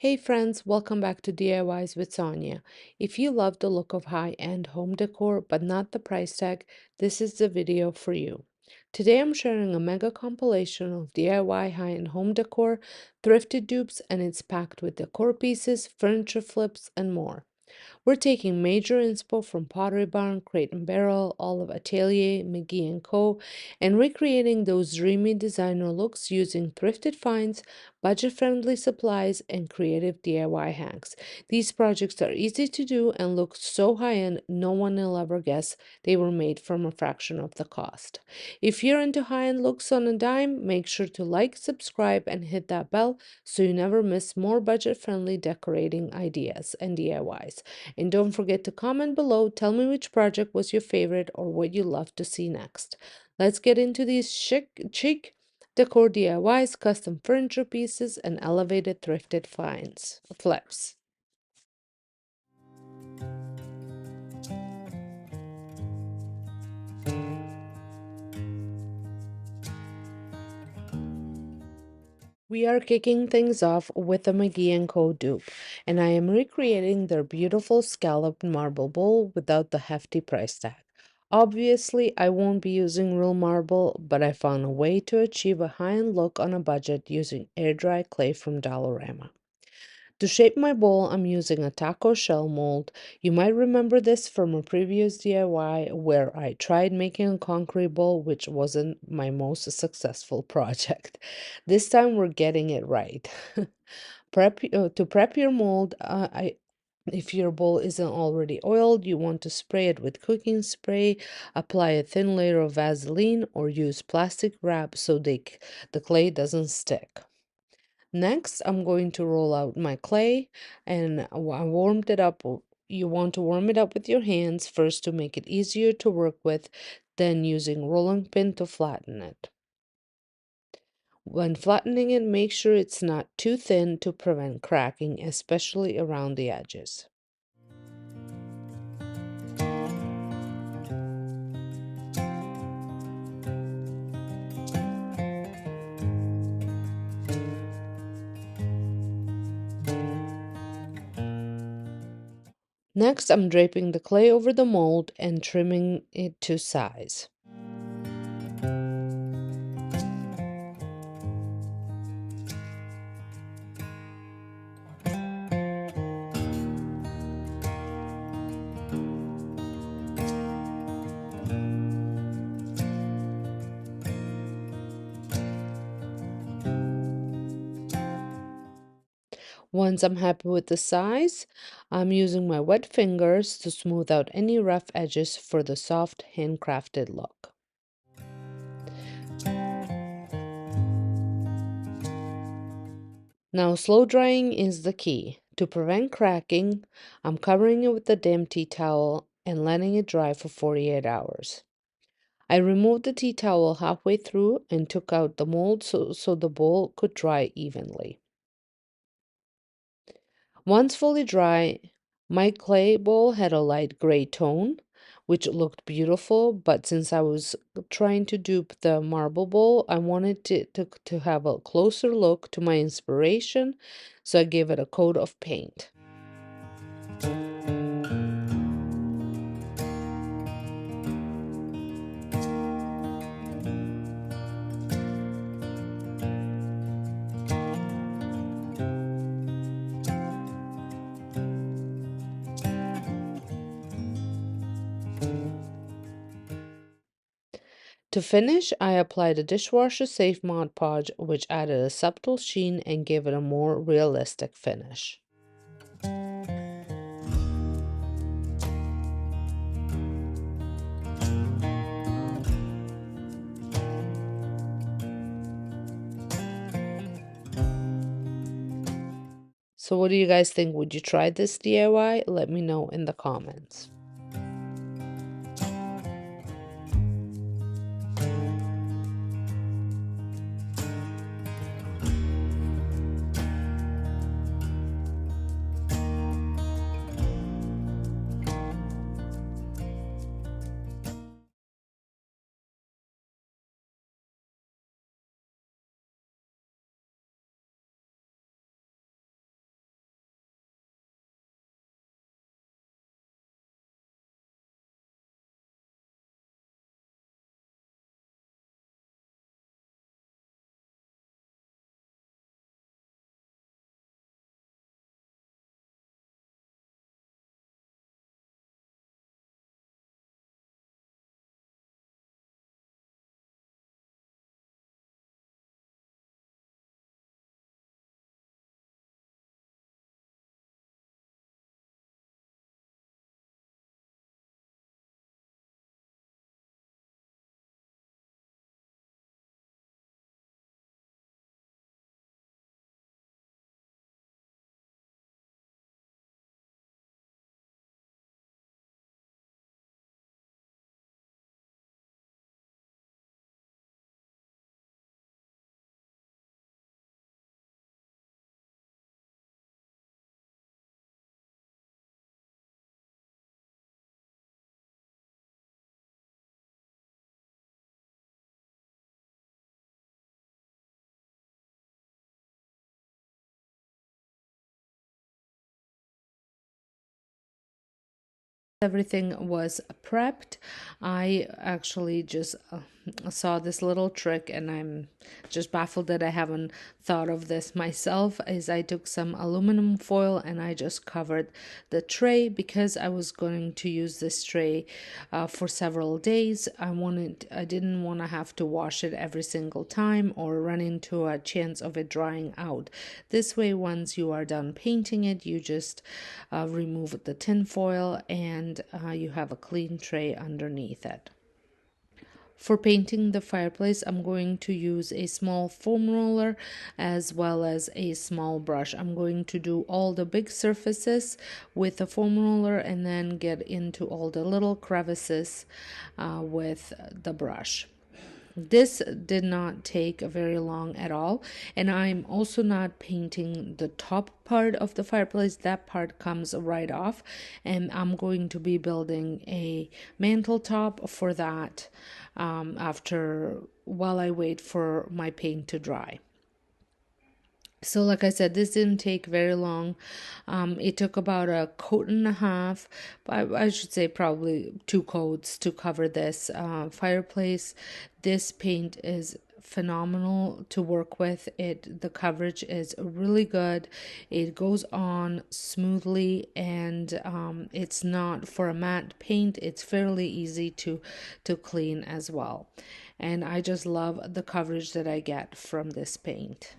Hey friends, welcome back to DIYs with Sonja. If you love the look of high-end home decor but not the price tag, this is the video for you. Today I'm sharing a mega compilation of DIY high-end home decor, thrifted dupes, and it's packed with decor pieces, furniture flips, and more. We're taking major inspo from Pottery Barn, Crate and Barrel, Olive Atelier, McGee & Co., and recreating those dreamy designer looks using thrifted finds, budget-friendly supplies, and creative DIY hacks. These projects are easy to do and look so high-end, no one will ever guess they were made from a fraction of the cost. If you're into high-end looks on a dime, make sure to like, subscribe, and hit that bell so you never miss more budget-friendly decorating ideas and DIYs. And don't forget to comment below, tell me which project was your favorite or what you love to see next. Let's get into these chic decor DIYs, custom furniture pieces, and elevated thrifted flips. We are kicking things off with a McGee & Co. dupe, and I am recreating their beautiful scalloped marble bowl without the hefty price tag. Obviously, I won't be using real marble, but I found a way to achieve a high-end look on a budget using air-dry clay from Dollarama. To shape my bowl, I'm using a taco shell mold. You might remember this from a previous DIY where I tried making a concrete bowl, which wasn't my most successful project. This time we're getting it right. To prep your mold, if your bowl isn't already oiled, you want to spray it with cooking spray, apply a thin layer of Vaseline, or use plastic wrap so the clay doesn't stick. Next, I'm going to roll out my clay and I warmed it up. You want to warm it up with your hands first to make it easier to work with, then using rolling pin to flatten it. When flattening it, make sure it's not too thin to prevent cracking, especially around the edges. Next, I'm draping the clay over the mold and trimming it to size. Once I'm happy with the size, I'm using my wet fingers to smooth out any rough edges for the soft handcrafted look. Now, slow drying is the key. To prevent cracking, I'm covering it with a damp tea towel and letting it dry for 48 hours. I removed the tea towel halfway through and took out the mold so the bowl could dry evenly. Once fully dry, my clay bowl had a light gray tone, which looked beautiful, but since I was trying to dupe the marble bowl, I wanted to have a closer look to my inspiration, so I gave it a coat of paint. To finish, I applied a dishwasher-safe Mod Podge, which added a subtle sheen and gave it a more realistic finish. So what do you guys think? Would you try this DIY? Let me know in the comments. Everything was prepped. I actually just saw this little trick, and I'm just baffled that I haven't thought of this myself. Is I took some aluminum foil and I just covered the tray because I was going to use this tray for several days. I didn't want to have to wash it every single time or run into a chance of it drying out. This way, once you are done painting it, you just remove the tin foil and you have a clean tray underneath it. For painting the fireplace, I'm going to use a small foam roller as well as a small brush. I'm going to do all the big surfaces with a foam roller and then get into all the little crevices with the brush. This did not take very long at all, and I'm also not painting the top part of the fireplace. That part comes right off, and I'm going to be building a mantel top for that while I wait for my paint to dry. So like I said, this didn't take very long. It took about a coat and a half, I should say probably 2 coats to cover this fireplace. This paint is phenomenal to work with. The coverage is really good. It goes on smoothly, and it's not for a matte paint. It's fairly easy to clean as well. And I just love the coverage that I get from this paint.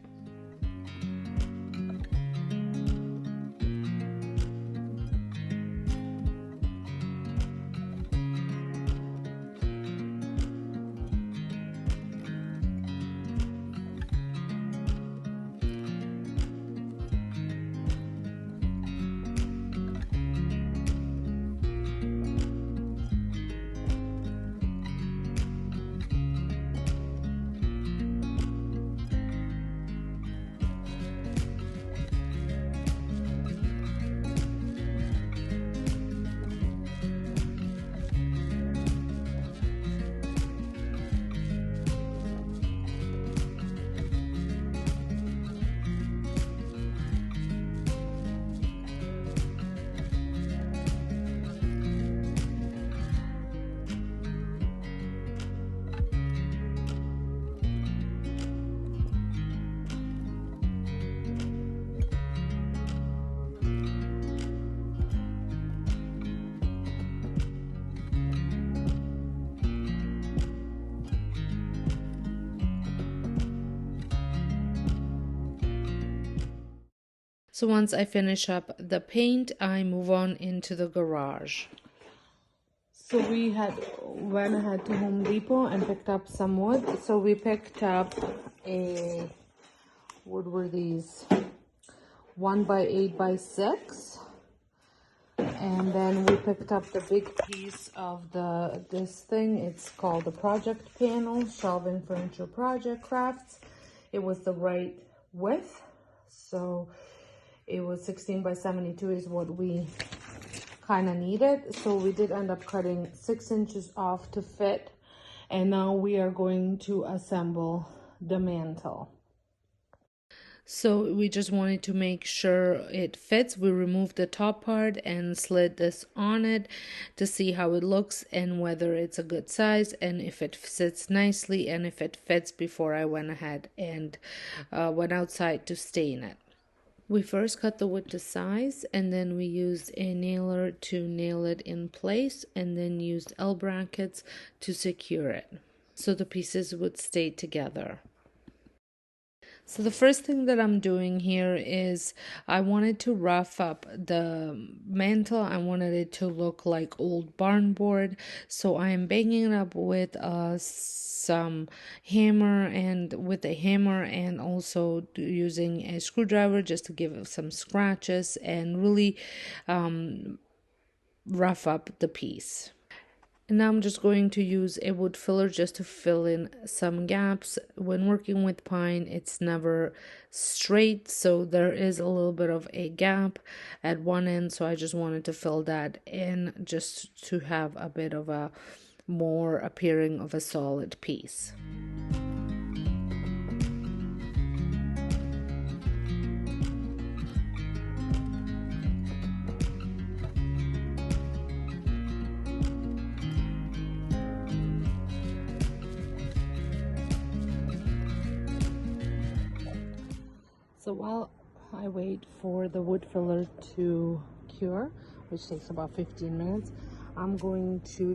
So once I finish up the paint, I move on into the garage. So we went ahead to Home Depot and picked up some wood. So we picked up what were these? 1x8x6. And then we picked up the big piece of this thing. It's called the project panel, shelving furniture project crafts. It was the right width. So it was 16x72 is what we kind of needed. So we did end up cutting 6 inches off to fit. And now we are going to assemble the mantel. So we just wanted to make sure it fits. We removed the top part and slid this on it to see how it looks and whether it's a good size and if it sits nicely and if it fits before I went ahead and went outside to stain it. We first cut the wood to size, and then we used a nailer to nail it in place, and then used L brackets to secure it so the pieces would stay together. So the first thing that I'm doing here is I wanted to rough up the mantle. I wanted it to look like old barn board. So I am banging it up with some hammer and also using a screwdriver just to give it some scratches and really rough up the piece. And now I'm just going to use a wood filler just to fill in some gaps. When working with pine, it's never straight, so there is a little bit of a gap at one end, so I just wanted to fill that in just to have a bit of a more appearing of a solid piece. So while I wait for the wood filler to cure, which takes about 15 minutes, I'm going to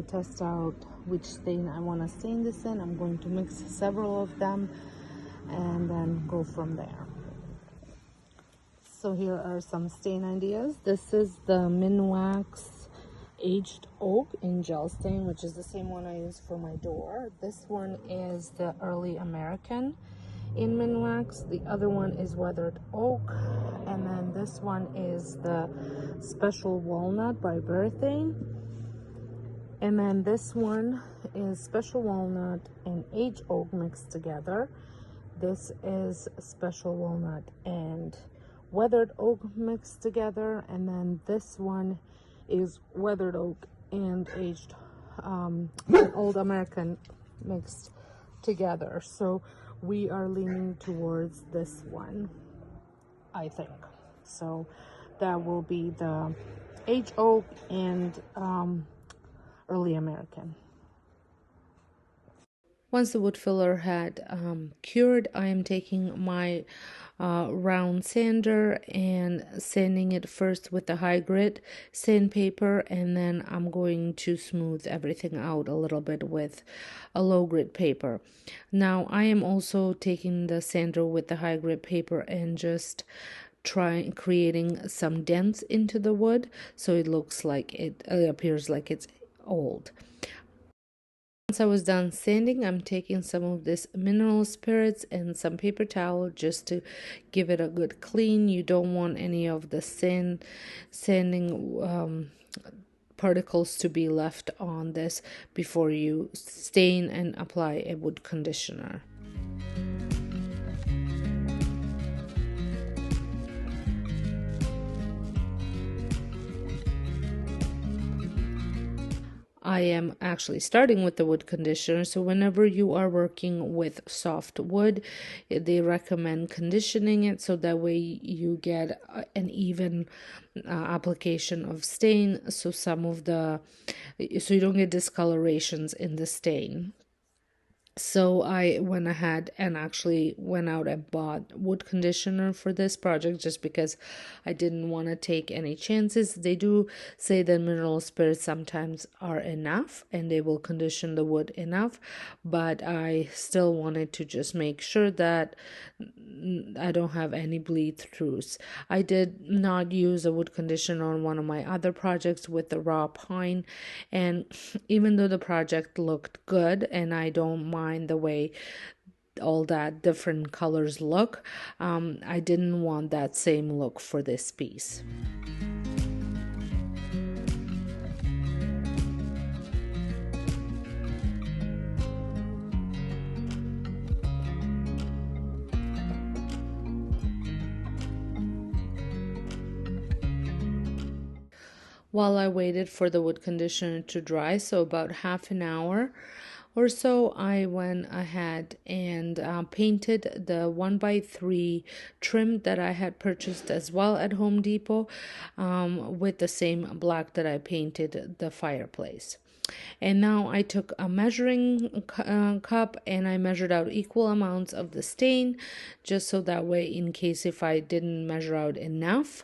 test out which stain I want to stain this in. I'm going to mix several of them and then go from there. So here are some stain ideas. This is the Minwax Aged Oak in gel stain, which is the same one I use for my door. This one is the Early American in Minwax. The other one is Weathered Oak, and then this one is the Special Walnut by Birthday. And then this one is Special Walnut and Aged Oak mixed together. This is Special Walnut and Weathered Oak mixed together, and then this one is Weathered Oak and Aged Old American mixed together. So we are leaning towards this one, I think. So that will be the Aged Oak and Early American. Once the wood filler had cured, I am taking my round sander and sanding it first with the high grit sandpaper, and then I'm going to smooth everything out a little bit with a low grit paper. Now I am also taking the sander with the high grit paper and just creating some dents into the wood so it looks like it appears like it's old. Once I was done sanding, I'm taking some of this mineral spirits and some paper towel just to give it a good clean. You don't want any of the sanding particles to be left on this before you stain and apply a wood conditioner. I am actually starting with the wood conditioner. So whenever you are working with soft wood, they recommend conditioning it so that way you get an even application of stain, so you don't get discolorations in the stain. So I went ahead and actually went out and bought wood conditioner for this project just because I didn't want to take any chances. They do say that mineral spirits sometimes are enough and they will condition the wood enough, but I still wanted to just make sure that I don't have any bleed throughs. I did not use a wood conditioner on one of my other projects with the raw pine, and even though the project looked good and I don't mind the way all that different colors look, I didn't want that same look for this piece. While I waited for the wood conditioner to dry, so about half an hour or so, I went ahead and painted the 1x3 trim that I had purchased as well at Home Depot with the same black that I painted the fireplace. And now I took a measuring cup and I measured out equal amounts of the stain, just so that way, in case if I didn't measure out enough,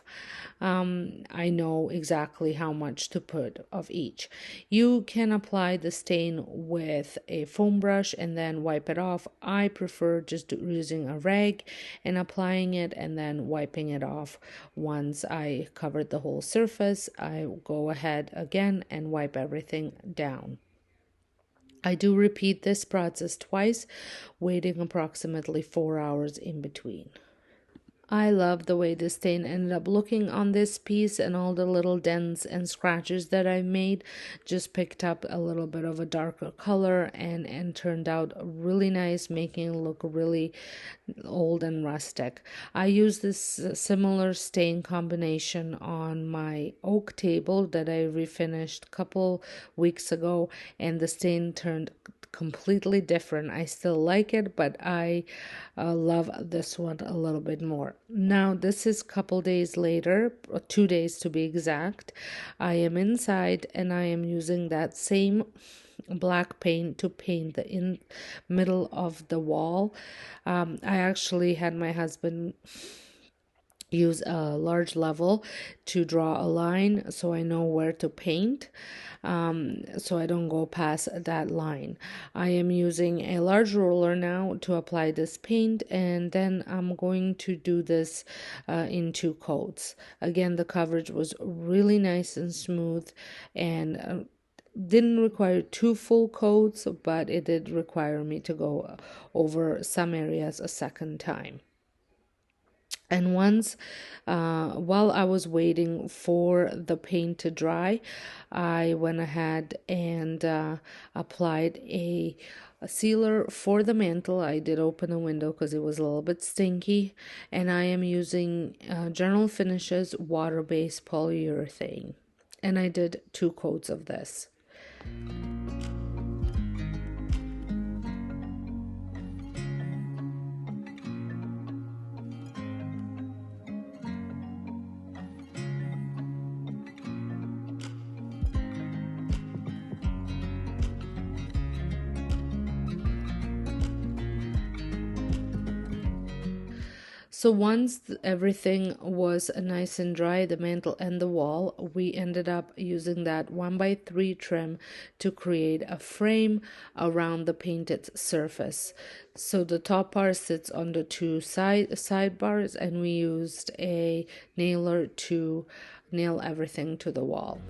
I know exactly how much to put of each. You can apply the stain with a foam brush and then wipe it off. I prefer just using a rag and applying it and then wiping it off. Once I covered the whole surface, I go ahead again and wipe everything down. I do repeat this process twice, waiting approximately 4 hours in between. I love the way the stain ended up looking on this piece, and all the little dents and scratches that I made just picked up a little bit of a darker color and turned out really nice, making it look really old and rustic. I used this similar stain combination on my oak table that I refinished a couple weeks ago, and the stain turned completely different. I still like it, but I love this one a little bit more. Now this is a couple days later, 2 days to be exact. I am inside and I am using that same black paint to paint the in middle of the wall. I actually had my husband use a large level to draw a line so I know where to paint, so I don't go past that line. I am using a large roller now to apply this paint, and then I'm going to do this in two coats. Again, the coverage was really nice and smooth, and didn't require two full coats, but it did require me to go over some areas a second time. And once, while I was waiting for the paint to dry, I went ahead and applied a sealer for the mantle. I did open the window because it was a little bit stinky, and I am using General Finishes water-based polyurethane. And I did two coats of this. So once everything was nice and dry, the mantle and the wall, we ended up using that 1x3 trim to create a frame around the painted surface. So the top part sits on the two sidebars, and we used a nailer to nail everything to the wall.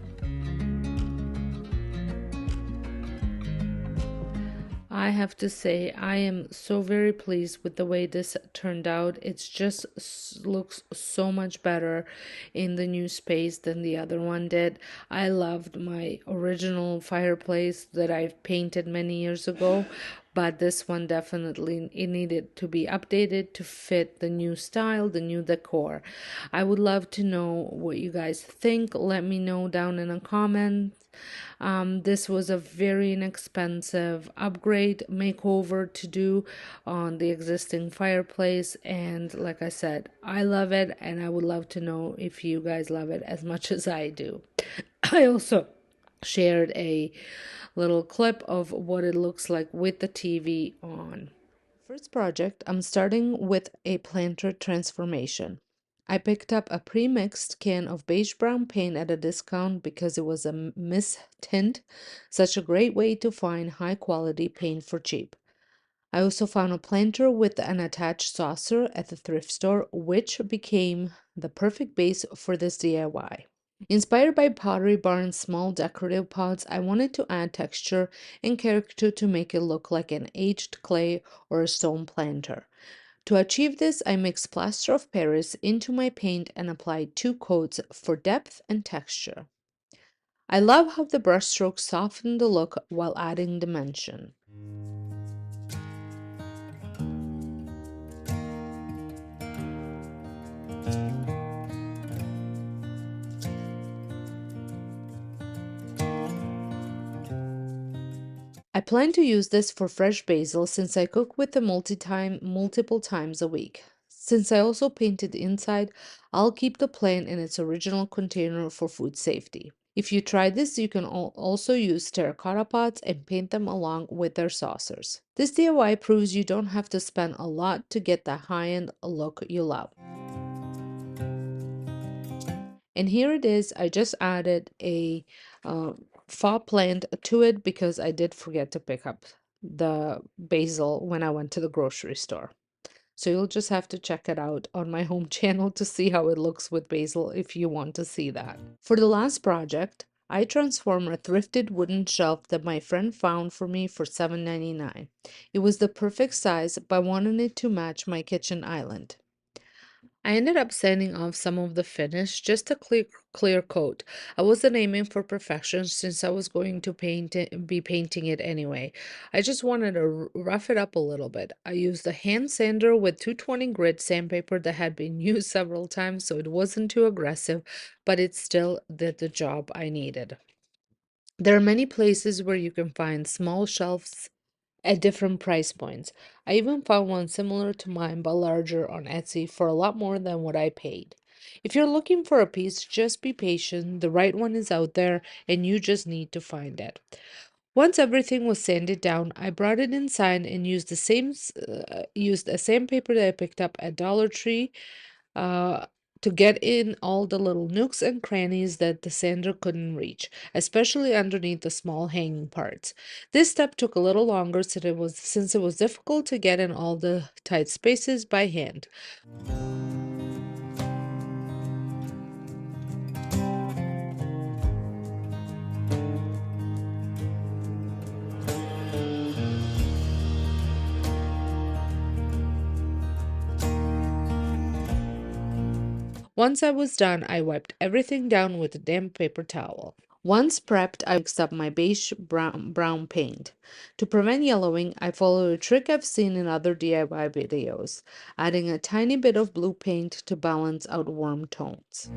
I have to say, I am so very pleased with the way this turned out. It's just looks so much better in the new space than the other one did. I loved my original fireplace that I painted many years ago, but this one definitely it needed to be updated to fit the new style, the new decor. I would love to know what you guys think. Let me know down in the comments. This was a very inexpensive upgrade makeover to do on the existing fireplace, and like I said, I love it, and I would love to know if you guys love it as much as I do. I also shared a little clip of what it looks like with the TV on. First project, I'm starting with a planter transformation. I picked up a pre-mixed can of beige brown paint at a discount because it was a mist tint, such a great way to find high quality paint for cheap. I also found a planter with an attached saucer at the thrift store, which became the perfect base for this DIY. Inspired by Pottery Barn's small decorative pots, I wanted to add texture and character to make it look like an aged clay or a stone planter. To achieve this, I mixed plaster of Paris into my paint and applied two coats for depth and texture. I love how the brushstrokes soften the look while adding dimension. I plan to use this for fresh basil since I cook with it multiple times a week. Since I also painted the inside, I'll keep the plant in its original container for food safety. If you try this, you can also use terracotta pots and paint them along with their saucers. This DIY proves you don't have to spend a lot to get the high-end look you love. And here it is. I just added a faux plant to it because I did forget to pick up the basil when I went to the grocery store. So you'll just have to check it out on my home channel to see how it looks with basil if you want to see that. For the last project, I transformed a thrifted wooden shelf that my friend found for me for $7.99. It was the perfect size, but I wanted it to match my kitchen island. I ended up sanding off some of the finish, just a clear coat. I wasn't aiming for perfection since I was going to be painting it anyway. I just wanted to rough it up a little bit. I used a hand sander with 220 grit sandpaper that had been used several times, so it wasn't too aggressive, but it still did the job I needed. There are many places where you can find small shelves at different price points. I even found one similar to mine but larger on Etsy for a lot more than what I paid. If you're looking for a piece, just be patient. The right one is out there and you just need to find it. Once everything was sanded down, I brought it inside and used the same paper that I picked up at Dollar Tree uh, to get in all the little nooks and crannies that the sander couldn't reach, especially underneath the small hanging parts. This step took a little longer since it was difficult to get in all the tight spaces by hand. Once I was done, I wiped everything down with a damp paper towel. Once prepped, I mixed up my beige brown paint. To prevent yellowing, I followed a trick I've seen in other DIY videos, adding a tiny bit of blue paint to balance out warm tones.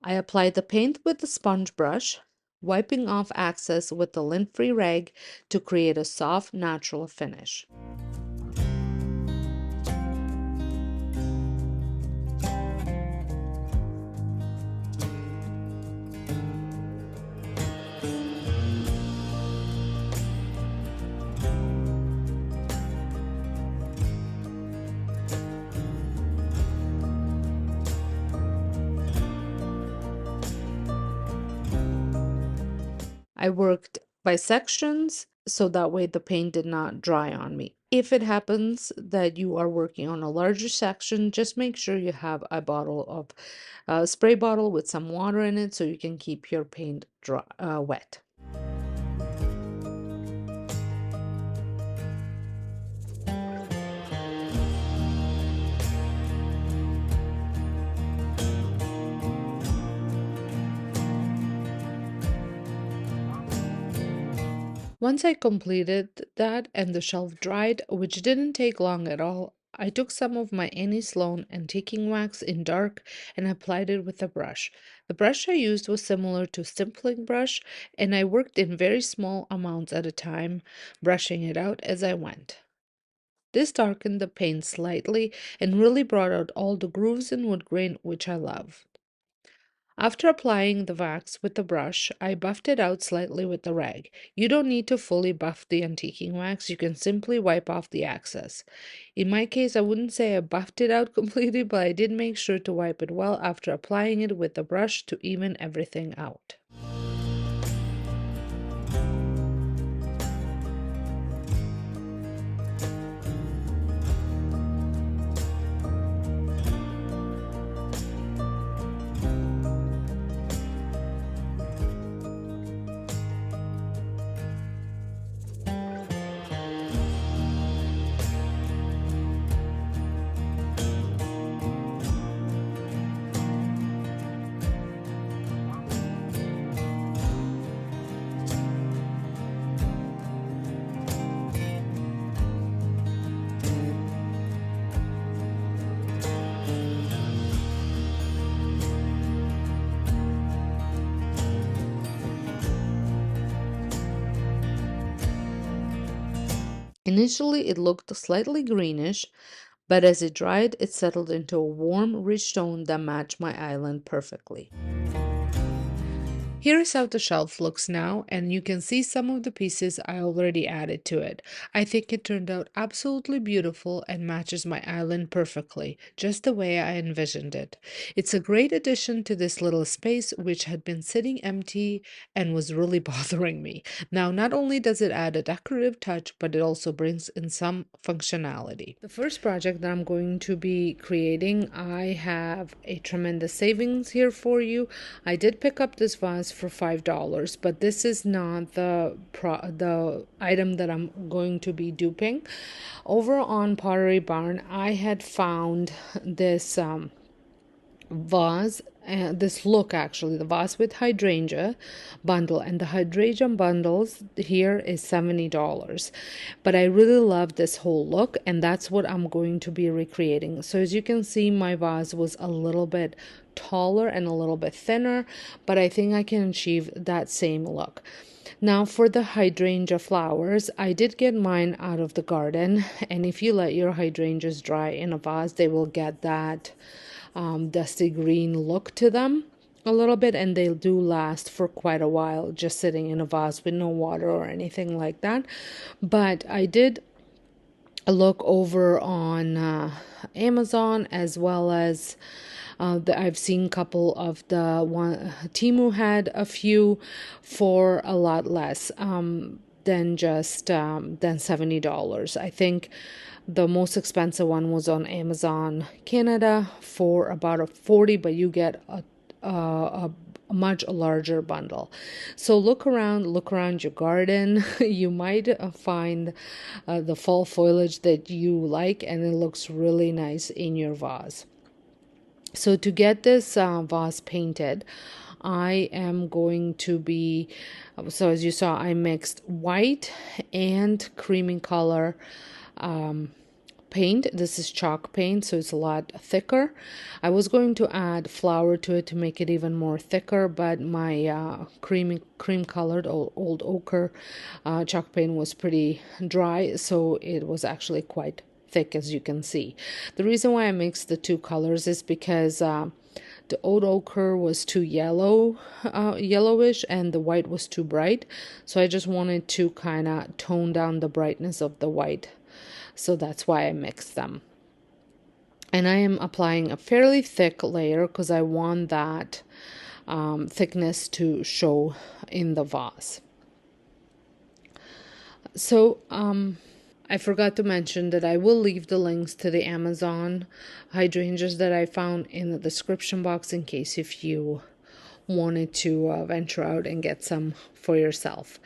I applied the paint with a sponge brush, wiping off excess with a lint-free rag to create a soft, natural finish. I worked by sections so that way the paint did not dry on me. If it happens that you are working on a larger section, just make sure you have a bottle of spray bottle with some water in it so you can keep your paint wet. Once I completed that and the shelf dried, which didn't take long at all, I took some of my Annie Sloan antiquing wax in dark and applied it with a brush. The brush I used was similar to stippling brush, and I worked in very small amounts at a time, brushing it out as I went. This darkened the paint slightly and really brought out all the grooves and wood grain, which I love. After applying the wax with the brush, I buffed it out slightly with the rag. You don't need to fully buff the antiquing wax, you can simply wipe off the excess. In my case, I wouldn't say I buffed it out completely, but I did make sure to wipe it well after applying it with the brush to even everything out. Initially, it looked slightly greenish, but as it dried, it settled into a warm, rich tone that matched my island perfectly. Here is how the shelf looks now, and you can see some of the pieces I already added to it. I think it turned out absolutely beautiful and matches my island perfectly, just the way I envisioned it. It's a great addition to this little space which had been sitting empty and was really bothering me. Now, not only does it add a decorative touch, but it also brings in some functionality. The first project that I'm going to be creating, I have a tremendous savings here for you. I did pick up this vase for $5, but this is not the item that I'm going to be duping. Over on Pottery Barn, I had found this vase, this look actually, the vase with hydrangea bundle, and the hydrangea bundles here is $70. But I really love this whole look, and that's what I'm going to be recreating. So as you can see, my vase was a little bit taller and a little bit thinner, but I think I can achieve that same look. Now for the hydrangea flowers, I did get mine out of the garden, and if you let your hydrangeas dry in a vase, they will get that dusty green look to them. a little bit, and they do last for quite a while just sitting in a vase with no water or anything like that. But I did look over on Amazon, as well as I've seen a couple of the one Temu had a few for a lot less than just than $70. I think the most expensive one was on Amazon Canada for about a 40, but you get a much larger bundle. So look around your garden. You might find the fall foliage that you like, and it looks really nice in your vase. So to get this vase painted, I am going to be, so as you saw, I mixed white and creamy color paint. This is chalk paint, so it's a lot thicker. I was going to add flour to it to make it even more thicker, but my cream colored old ochre chalk paint was pretty dry, so it was actually quite thick, as you can see. The reason why I mixed the two colors is because the old ochre was too yellowish, and the white was too bright. So I just wanted to kind of tone down the brightness of the white. So that's why I mixed them. And I am applying a fairly thick layer because I want that thickness to show in the vase. So I forgot to mention that I will leave the links to the Amazon hydrangeas that I found in the description box, in case if you wanted to venture out and get some for yourself.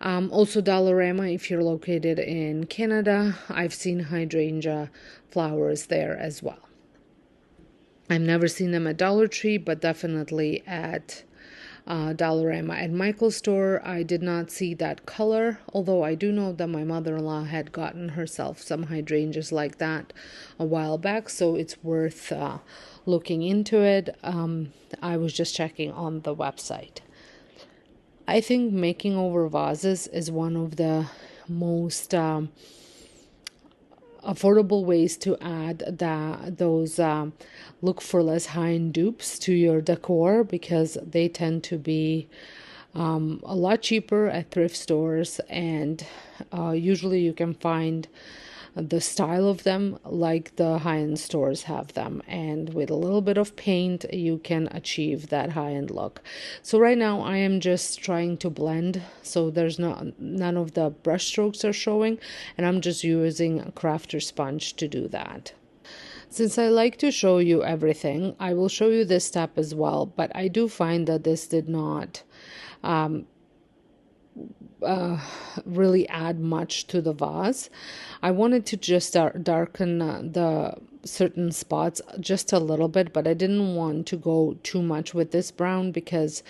Also Dollarama, if you're located in Canada, I've seen hydrangea flowers there as well. I've never seen them at Dollar Tree, but definitely at Dollarama. At Michael's store, I did not see that color, although I do know that my mother-in-law had gotten herself some hydrangeas like that a while back, so it's worth looking into it. I was just checking on the website. I think making over vases is one of the most affordable ways to add those look for less high-end dupes to your decor, because they tend to be a lot cheaper at thrift stores, and usually you can find the style of them like the high-end stores have them, and with a little bit of paint you can achieve that high-end look. So right now I am just trying to blend, so there's none of the brush strokes are showing, and I'm just using a crafter sponge to do that. Since I like to show you everything, I will show you this step as well, but I do find that this did not really add much to the vase. I wanted to just darken the certain spots just a little bit, but I didn't want to go too much with this brown, because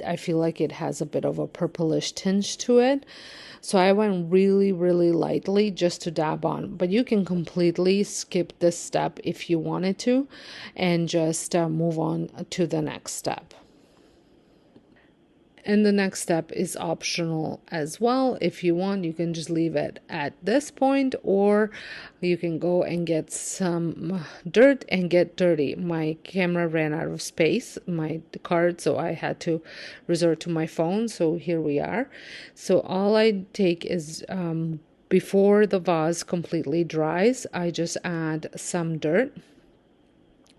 I feel like it has a bit of a purplish tinge to it. So I went really lightly just to dab on, but you can completely skip this step if you wanted to, and just move on to the next step. And the next step is optional as well. If you want, you can just leave it at this point, or you can go and get some dirt and get dirty. My camera ran out of space, my card, so I had to resort to my phone. So here we are. So all I take is before the vase completely dries, I just add some dirt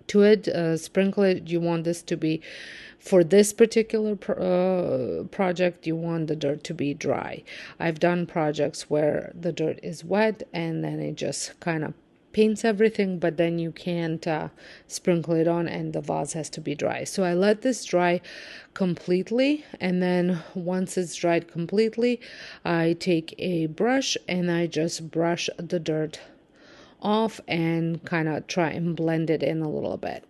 to it, sprinkle it. You want this to be, for this particular project, you want the dirt to be dry. I've done projects where the dirt is wet and then it just kind of paints everything, but then you can't sprinkle it on, and the vase has to be dry. So I let this dry completely, and then once it's dried completely, I take a brush and I just brush the dirt off and kind of try and blend it in a little bit.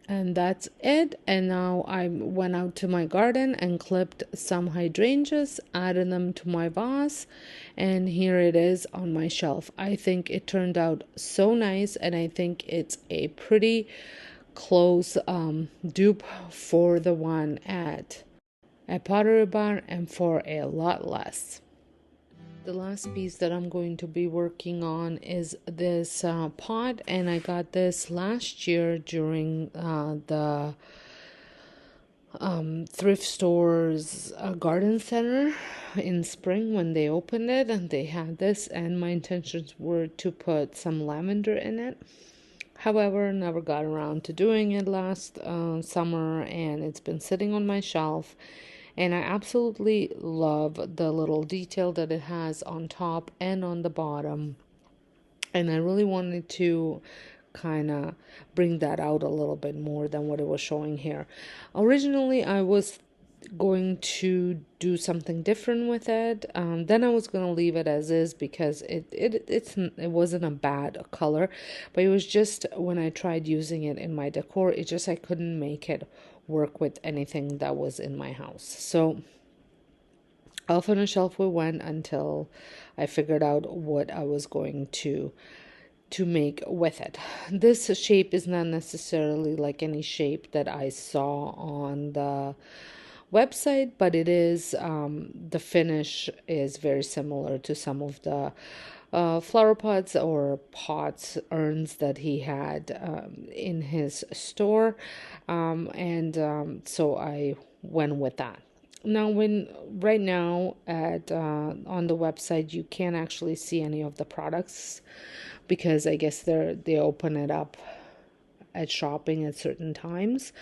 And that's it. And now I went out to my garden and clipped some hydrangeas, added them to my vase, and here it is on my shelf. I think it turned out so nice, and I think it's a pretty close dupe for the one at Pottery Barn, and for a lot less. The last piece that I'm going to be working on is this pot, and I got this last year during the thrift store's garden center in spring when they opened it, and they had this, and my intentions were to put some lavender in it. However, never got around to doing it last summer, and it's been sitting on my shelf. And I absolutely love the little detail that it has on top and on the bottom. And I really wanted to kind of bring that out a little bit more than what it was showing here. Originally, I was going to do something different with it. Then I was going to leave it as is because it wasn't a bad color, but it was just when I tried using it in my decor, I couldn't make it work with anything that was in my house. So off on a shelf we went until I figured out what I was going to make with it. This shape is not necessarily like any shape that I saw on the website, but it is the finish is very similar to some of the flower pots or pots urns that he had in his store, so I went with that. Now, right now at on the website, you can't actually see any of the products because I guess they open it up at shopping at certain times.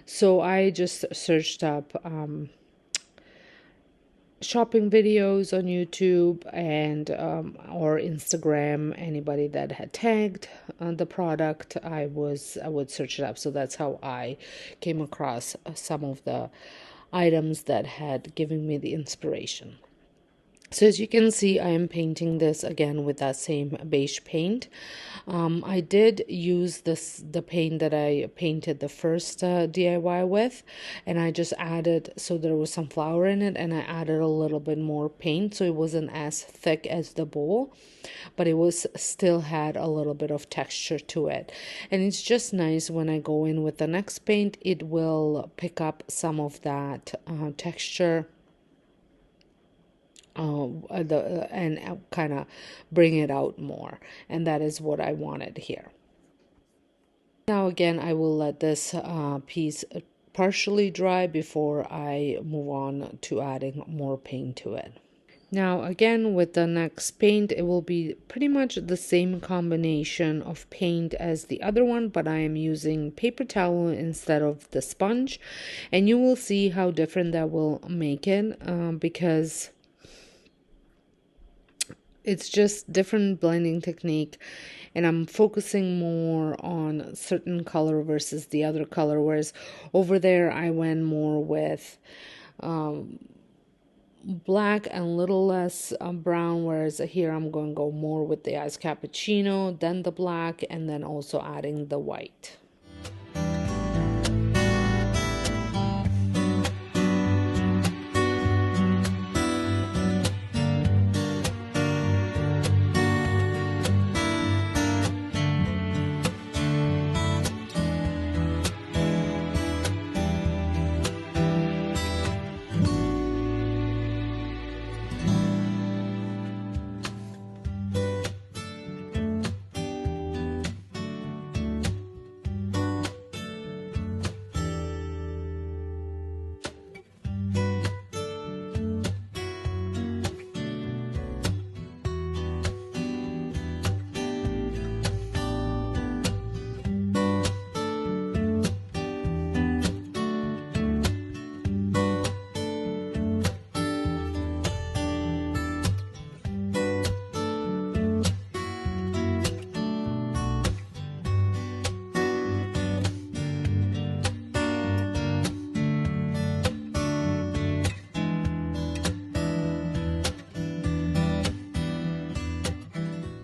So I just searched up shopping videos on YouTube and or Instagram. Anybody that had tagged the product, I would search it up. So that's how I came across some of the items that had given me the inspiration. So as you can see, I am painting this again with that same beige paint. I did use the paint that I painted the first DIY with, and I just added, so there was some flour in it, and I added a little bit more paint, so it wasn't as thick as the bowl, but it was still had a little bit of texture to it. And it's just nice when I go in with the next paint, it will pick up some of that texture and kind of bring it out more, and that is what I wanted here. Now again, I will let this piece partially dry before I move on to adding more paint to it. Now again, with the next paint, it will be pretty much the same combination of paint as the other one, but I am using paper towel instead of the sponge, and you will see how different that will make it because it's just different blending technique, and I'm focusing more on certain color versus the other color, whereas over there I went more with black and a little less brown, whereas here I'm going to go more with the ice cappuccino, then the black, and then also adding the white.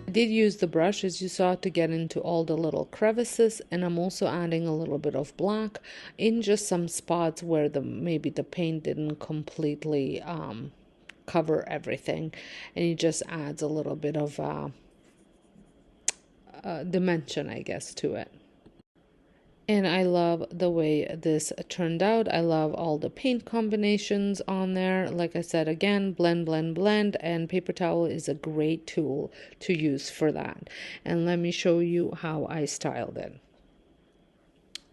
I did use the brush, as you saw, to get into all the little crevices, and I'm also adding a little bit of black in just some spots where maybe the paint didn't completely cover everything, and it just adds a little bit of dimension, I guess, to it. And I love the way this turned out. I love all the paint combinations on there. Like I said, again, blend, blend, blend. And paper towel is a great tool to use for that. And let me show you how I styled it.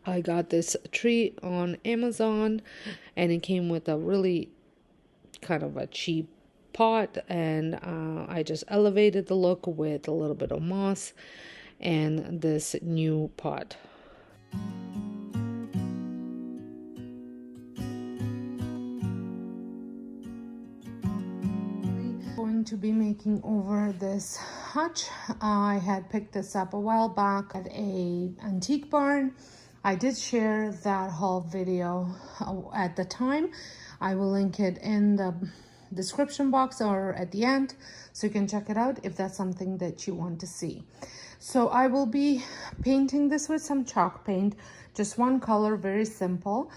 I got this tree on Amazon, and it came with a really kind of a cheap pot, and I just elevated the look with a little bit of moss and this new pot. Going to be making over this hutch. I had picked this up a while back at a antique barn. I did share that haul video at the time. I will link it in the description box or at the end, so you can check it out if that's something that you want to see. So I will be painting this with some chalk paint, just one color, very simple.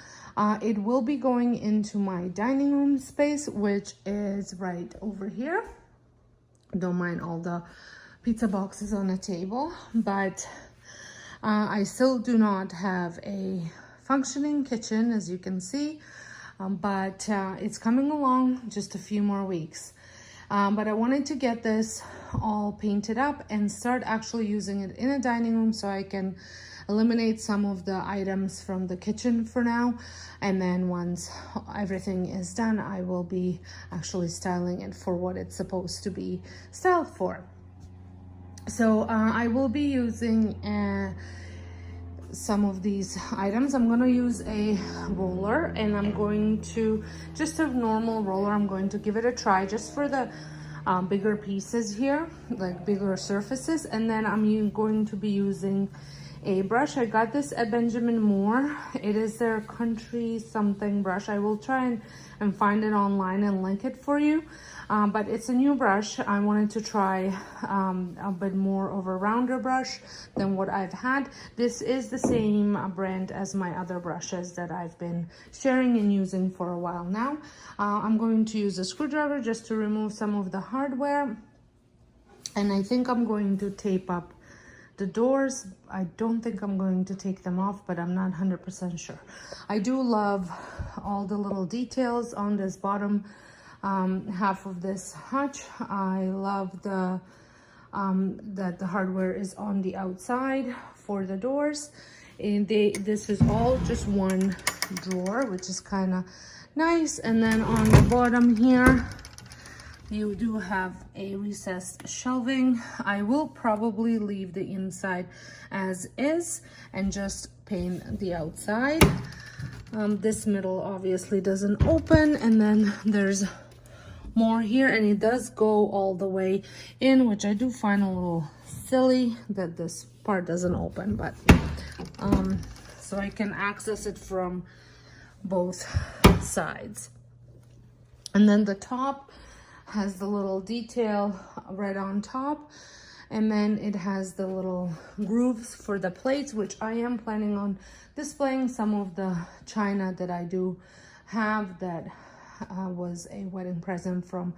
It will be going into my dining room space, which is right over here. Don't mind all the pizza boxes on the table, but I still do not have a functioning kitchen, as you can see, but it's coming along, just a few more weeks. But I wanted to get this all painted up and start actually using it in a dining room, so I can eliminate some of the items from the kitchen for now. And then once everything is done, I will be actually styling it for what it's supposed to be styled for. So I will be using some of these items. I'm going to use a roller, and I'm going to, just a normal roller, I'm going to give it a try just for the bigger pieces here, like bigger surfaces. And then I'm going to be using a brush. I got this at Benjamin Moore. It is their country something brush. I will try and find it online and link it for you. But it's a new brush. I wanted to try a bit more of a rounder brush than what I've had. This is the same brand as my other brushes that I've been sharing and using for a while now. I'm going to use a screwdriver just to remove some of the hardware. And I think I'm going to tape up the doors. I don't think I'm going to take them off, but I'm not 100% sure. I do love all the little details on this bottom half of this hutch. I love the that the hardware is on the outside for the doors, and this is all just one drawer, which is kind of nice. And then on the bottom here, you do have a recessed shelving. I will probably leave the inside as is and just paint the outside. This middle obviously doesn't open, and then there's more here, and it does go all the way in, which I do find a little silly that this part doesn't open, but so I can access it from both sides. And then the top has the little detail right on top, and then it has the little grooves for the plates, which I am planning on displaying some of the china that I do have that was a wedding present from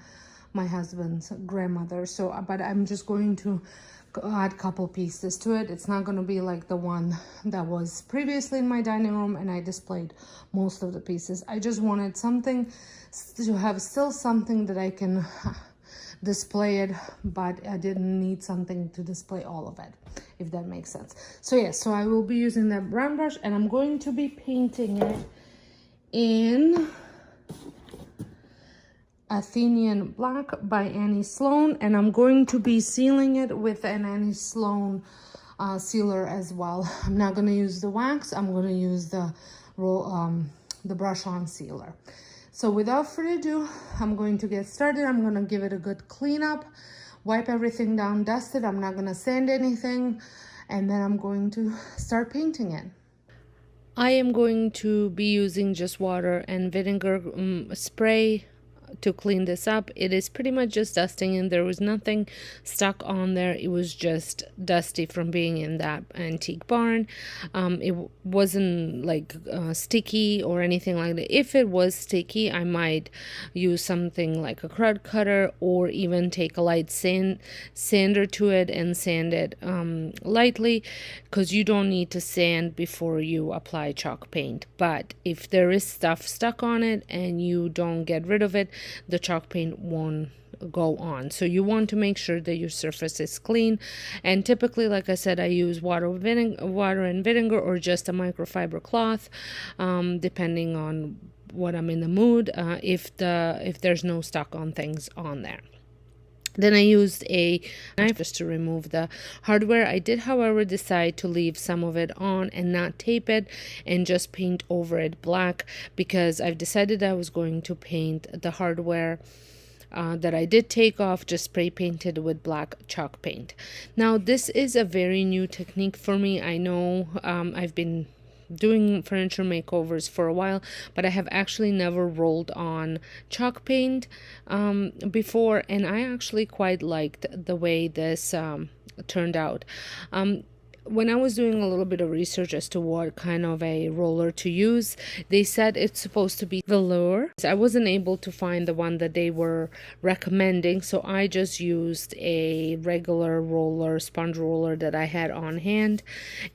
my husband's grandmother. So but I'm just going to add a couple pieces to it. It's not going to be like the one that was previously in my dining room and I displayed most of the pieces. I just wanted something to have, still something that I can display it, but I didn't need something to display all of it, if that makes sense. So yeah, so I will be using that brown brush, and I'm going to be painting it in Athenian Black by Annie Sloan, and I'm going to be sealing it with an Annie Sloan sealer as well. I'm not going to use the wax. I'm going to use the brush on sealer. So without further ado, I'm going to get started. I'm going to give it a good cleanup, wipe everything down, dust it. I'm not going to sand anything, and then I'm going to start painting it. I am going to be using just water and vinegar spray to clean this up. It is pretty much just dusting, and there was nothing stuck on there. It was just dusty from being in that antique barn. It wasn't like sticky or anything like that. If it was sticky, I might use something like a crud cutter, or even take a light sander to it and sand it lightly, because you don't need to sand before you apply chalk paint. But if there is stuff stuck on it and you don't get rid of it, the chalk paint won't go on. So you want to make sure that your surface is clean. And typically, like I said, I use water and vinegar, or just a microfiber cloth, depending on what I'm in the mood, if there's no stuck on things on there. Then I used a knife just to remove the hardware. I did, however, decide to leave some of it on and not tape it, and just paint over it black, because I've decided I was going to paint the hardware that I did take off, just spray painted with black chalk paint. Now, this is a very new technique for me. I know I've been doing furniture makeovers for a while, but I have actually never rolled on chalk paint before, and I actually quite liked the way this turned out. When I was doing a little bit of research as to what kind of a roller to use, they said it's supposed to be velour. I wasn't able to find the one that they were recommending, so I just used a regular roller, sponge roller that I had on hand,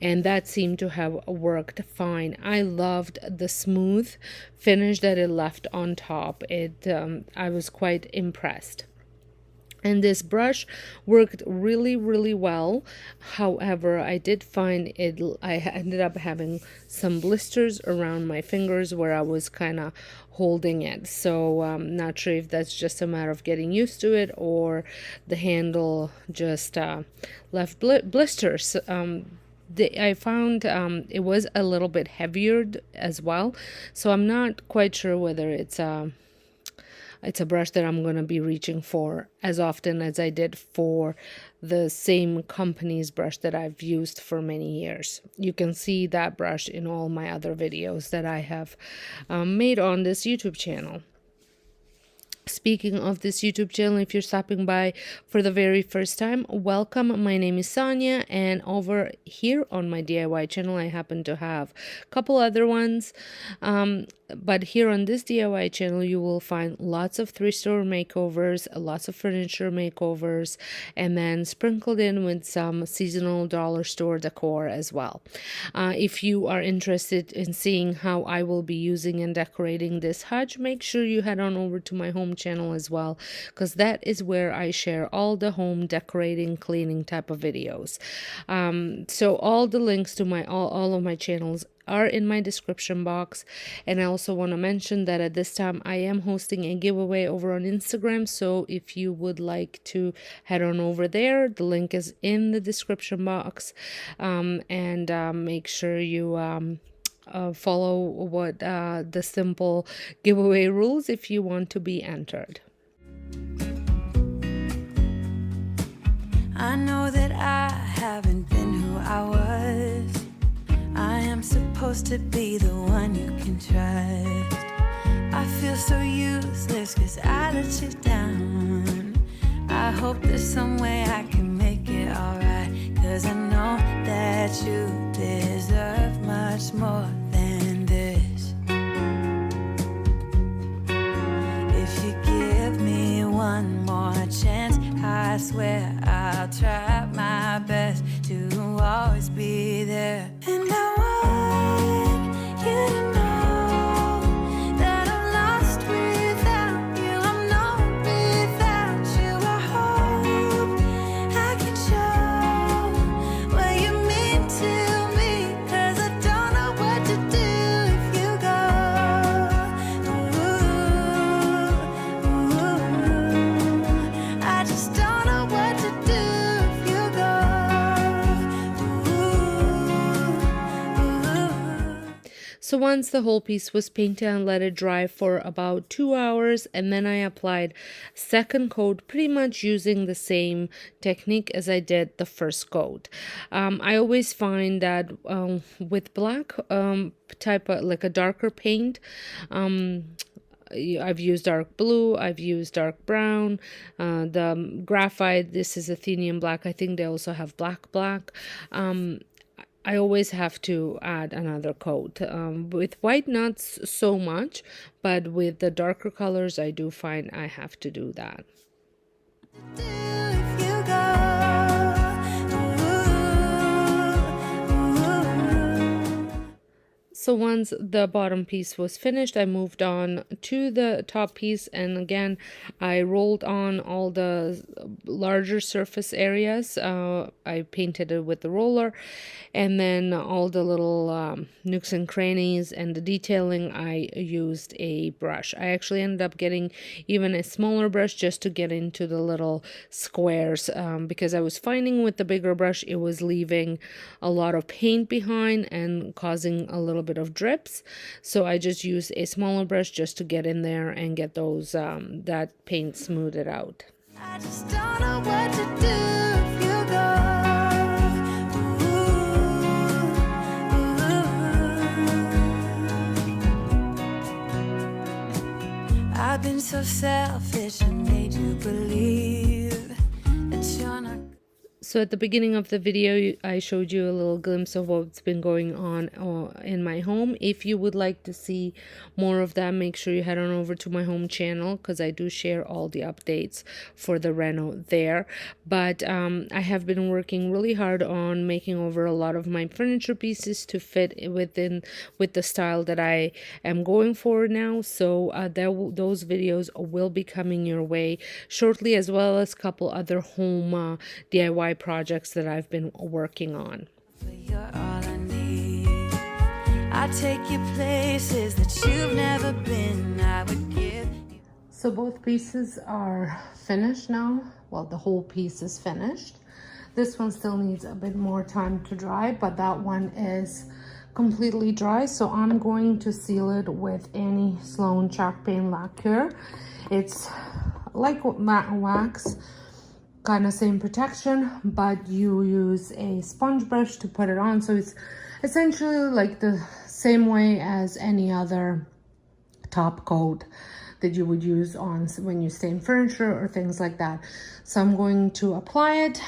and that seemed to have worked fine. I loved the smooth finish that it left on top. I was quite impressed. And this brush worked really, really well. However, I did find I ended up having some blisters around my fingers where I was kind of holding it. So I'm not sure if that's just a matter of getting used to it, or the handle just left blisters. I found it was a little bit heavier as well. So I'm not quite sure whether it's a brush that I'm going to be reaching for as often as I did for the same company's brush that I've used for many years. You can see that brush in all my other videos that I have made on this YouTube channel. Speaking of this YouTube channel, if you're stopping by for the very first time, welcome. My name is Sonja, and over here on my DIY channel, I happen to have a couple other ones. But here on this DIY channel, you will find lots of thrift store makeovers, lots of furniture makeovers, and then sprinkled in with some seasonal dollar store decor as well. If you are interested in seeing how I will be using and decorating this Hutch, make sure you head on over to my home channel as well, because that is where I share all the home decorating, cleaning type of videos. So all the links to all of my channels are in my description box. And I also want to mention that at this time I am hosting a giveaway over on Instagram, so if you would like to head on over there, the link is in the description box, and make sure you follow what the simple giveaway rules if you want to be entered. I know that I haven't been who I was. I am supposed to be the one you can trust. I feel so useless 'cause I let you down. I hope there's some way I can make it alright, 'cause I know that you deserve much more than this. If you give me one more chance, I swear I'll try my best to always be there. And I want you to know that I'm lost without you. I'm known without you. I hope I can show what you mean to me, 'cause I don't know what to do if you go. Ooh, I just don't know what to do if you go. So once the whole piece was painted, I let it dry for about 2 hours, and then I applied second coat, pretty much using the same technique as I did the first coat. I always find that with black type of like a darker paint, I've used dark blue, I've used dark brown, the graphite, this is Athenian black. I think they also have black. I always have to add another coat. With white, not so much, but with the darker colors, I do find I have to do that. If you go, ooh. So once the bottom piece was finished, I moved on to the top piece, and again I rolled on all the larger surface areas. I painted it with the roller, and then all the little nooks and crannies and the detailing, I used a brush. I actually ended up getting even a smaller brush just to get into the little squares, because I was finding with the bigger brush it was leaving a lot of paint behind and causing a little bit of drips. So I just used a smaller brush just to get in there and get those that paint smoothed out. I just don't know what to do if you go. I've been so selfish and made you believe that you're not. So at the beginning of the video, I showed you a little glimpse of what's been going on in my home. If you would like to see more of that, make sure you head on over to my home channel, because I do share all the updates for the reno there. But I have been working really hard on making over a lot of my furniture pieces to fit with the style that I am going for now. So those videos will be coming your way shortly, as well as a couple other home DIY projects that I've been working on. You're all I need. I take you places that you've never been. I would give. So both pieces are finished now. Well, the whole piece is finished. This one still needs a bit more time to dry, but that one is completely dry. So I'm going to seal it with Annie Sloan chalk paint lacquer. It's like matte wax, kind of same protection, but you use a sponge brush to put it on. So it's essentially like the same way as any other top coat that you would use on when you stain furniture or things like that. So I'm going to apply it.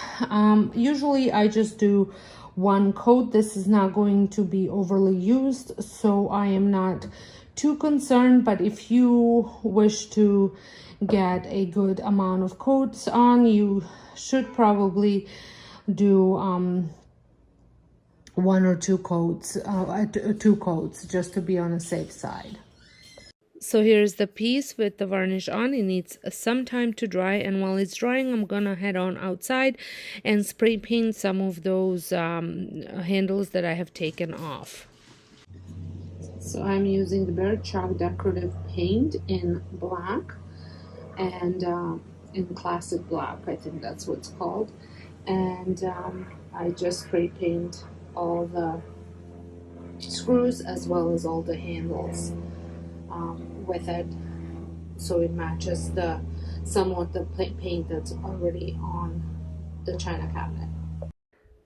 Usually I just do one coat. This is not going to be overly used, so I am not too concerned. But if you wish to get a good amount of coats on, you should probably do one or two coats, just to be on the safe side. So here's the piece with the varnish on. It needs some time to dry, and while it's drying, I'm gonna head on outside and spray paint some of those handles that I have taken off. So I'm using the Bear Chalk decorative paint in black and in classic black, I think that's what it's called. And I just spray paint all the screws as well as all the handles with it, so it matches somewhat the paint that's already on the china cabinet.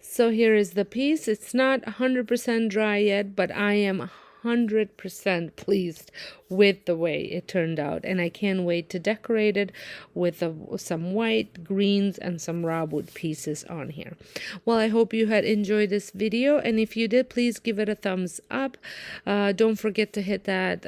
So here is the piece. It's not 100% dry yet, but I am 100% pleased with the way it turned out, and I can't wait to decorate it with some white, greens, and some raw wood pieces on here. Well, I hope you had enjoyed this video, and if you did, please give it a thumbs up. Don't forget to hit that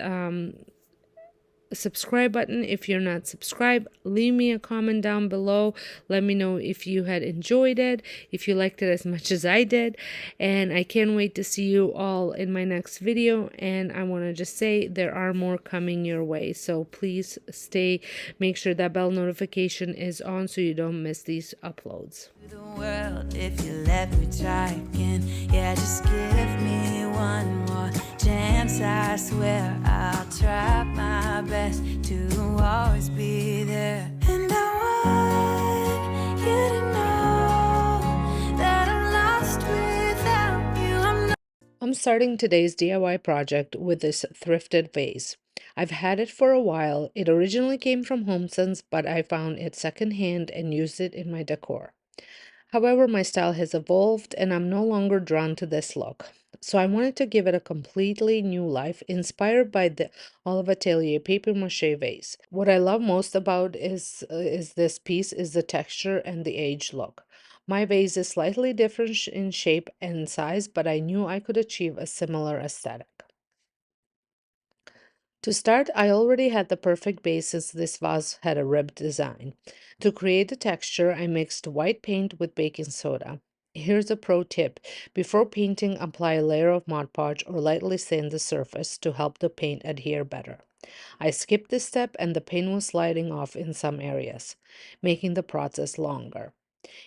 subscribe button if you're not subscribed. Leave me a comment down below. Let me know if you had enjoyed it, if you liked it as much as I did, and I can't wait to see you all in my next video. And I want to just say there are more coming your way, so please make sure that bell notification is on so you don't miss these uploads. The world, if you let me try again, yeah, just give me one more chance. I swear I'll try my best to always be there. And I want you to know that I'm lost without you. I'm starting today's DIY project with this thrifted vase. I've had it for a while. It originally came from HomeSense, but I found it secondhand and used it in my decor. However, my style has evolved and I'm no longer drawn to this look. So I wanted to give it a completely new life, inspired by the Olive Atelier paper-mâché vase. What I love most about is this piece is the texture and the age look. My vase is slightly different in shape and size, but I knew I could achieve a similar aesthetic. To start, I already had the perfect base since this vase had a ribbed design. To create the texture, I mixed white paint with baking soda. Here's a pro tip. Before painting, apply a layer of Mod Podge or lightly sand the surface to help the paint adhere better. I skipped this step and the paint was sliding off in some areas, making the process longer.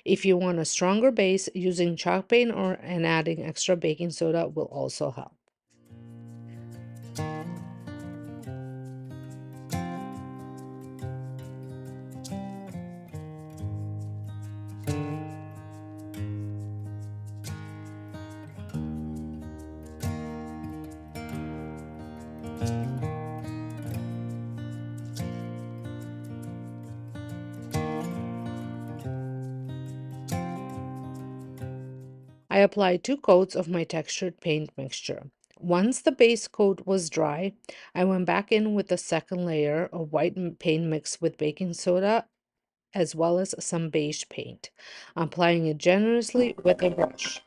If you want a stronger base, using chalk paint and adding extra baking soda will also help. I applied 2 coats of my textured paint mixture. Once the base coat was dry, I went back in with a second layer of white paint mixed with baking soda as well as some beige paint, applying it generously with a brush.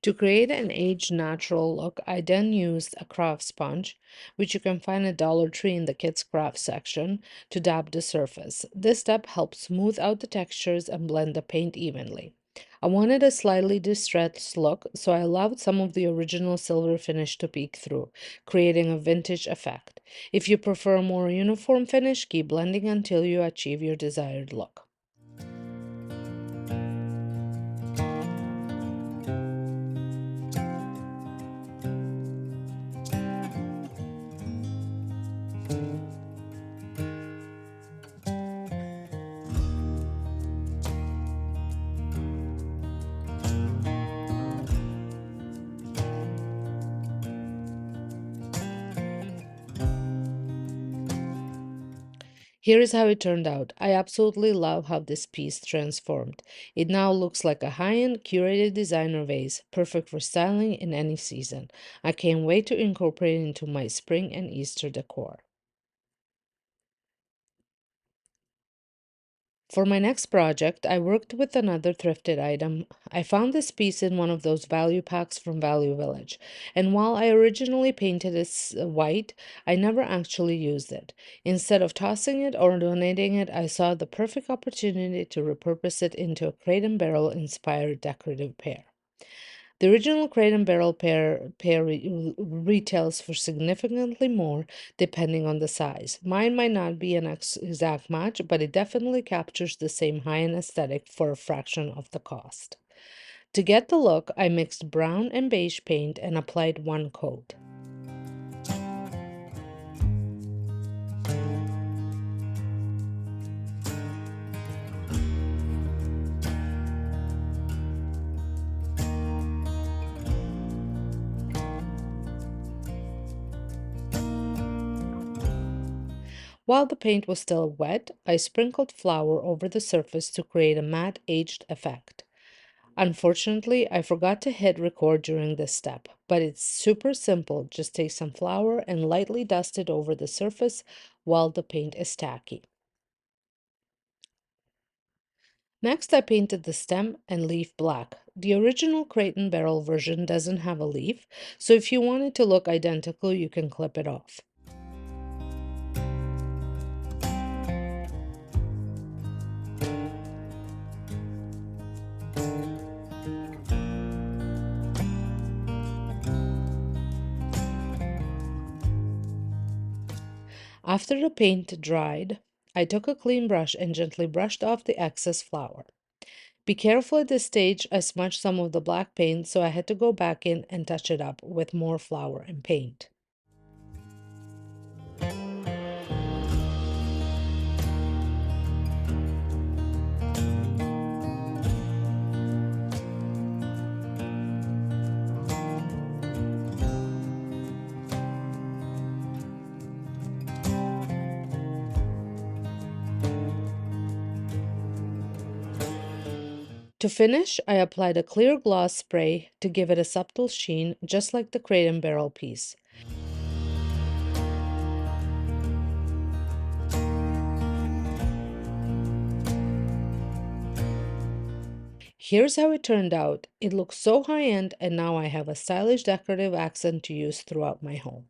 To create an aged natural look, I then used a craft sponge, which you can find at Dollar Tree in the kids craft section, to dab the surface. This step helps smooth out the textures and blend the paint evenly. I wanted a slightly distressed look, so I allowed some of the original silver finish to peek through, creating a vintage effect. If you prefer a more uniform finish, keep blending until you achieve your desired look. Here is how it turned out. I absolutely love how this piece transformed. It now looks like a high-end curated designer vase, perfect for styling in any season. I can't wait to incorporate it into my spring and Easter decor. For my next project, I worked with another thrifted item. I found this piece in one of those value packs from Value Village, and while I originally painted it white, I never actually used it. Instead of tossing it or donating it, I saw the perfect opportunity to repurpose it into a crate and barrel inspired decorative pear. The original crate and barrel pair retails for significantly more depending on the size. Mine might not be an exact match, but it definitely captures the same high-end aesthetic for a fraction of the cost. To get the look, I mixed brown and beige paint and applied 1 coat. While the paint was still wet, I sprinkled flour over the surface to create a matte aged effect. Unfortunately, I forgot to hit record during this step, but it's super simple. Just take some flour and lightly dust it over the surface while the paint is tacky. Next, I painted the stem and leaf black. The original crate and barrel version doesn't have a leaf, so if you want it to look identical, you can clip it off. After the paint dried, I took a clean brush and gently brushed off the excess flour. Be careful at this stage, I smudged some of the black paint, so I had to go back in and touch it up with more flour and paint. To finish, I applied a clear gloss spray to give it a subtle sheen, just like the crate and barrel piece. Here's how it turned out. It looks so high-end, and now I have a stylish decorative accent to use throughout my home.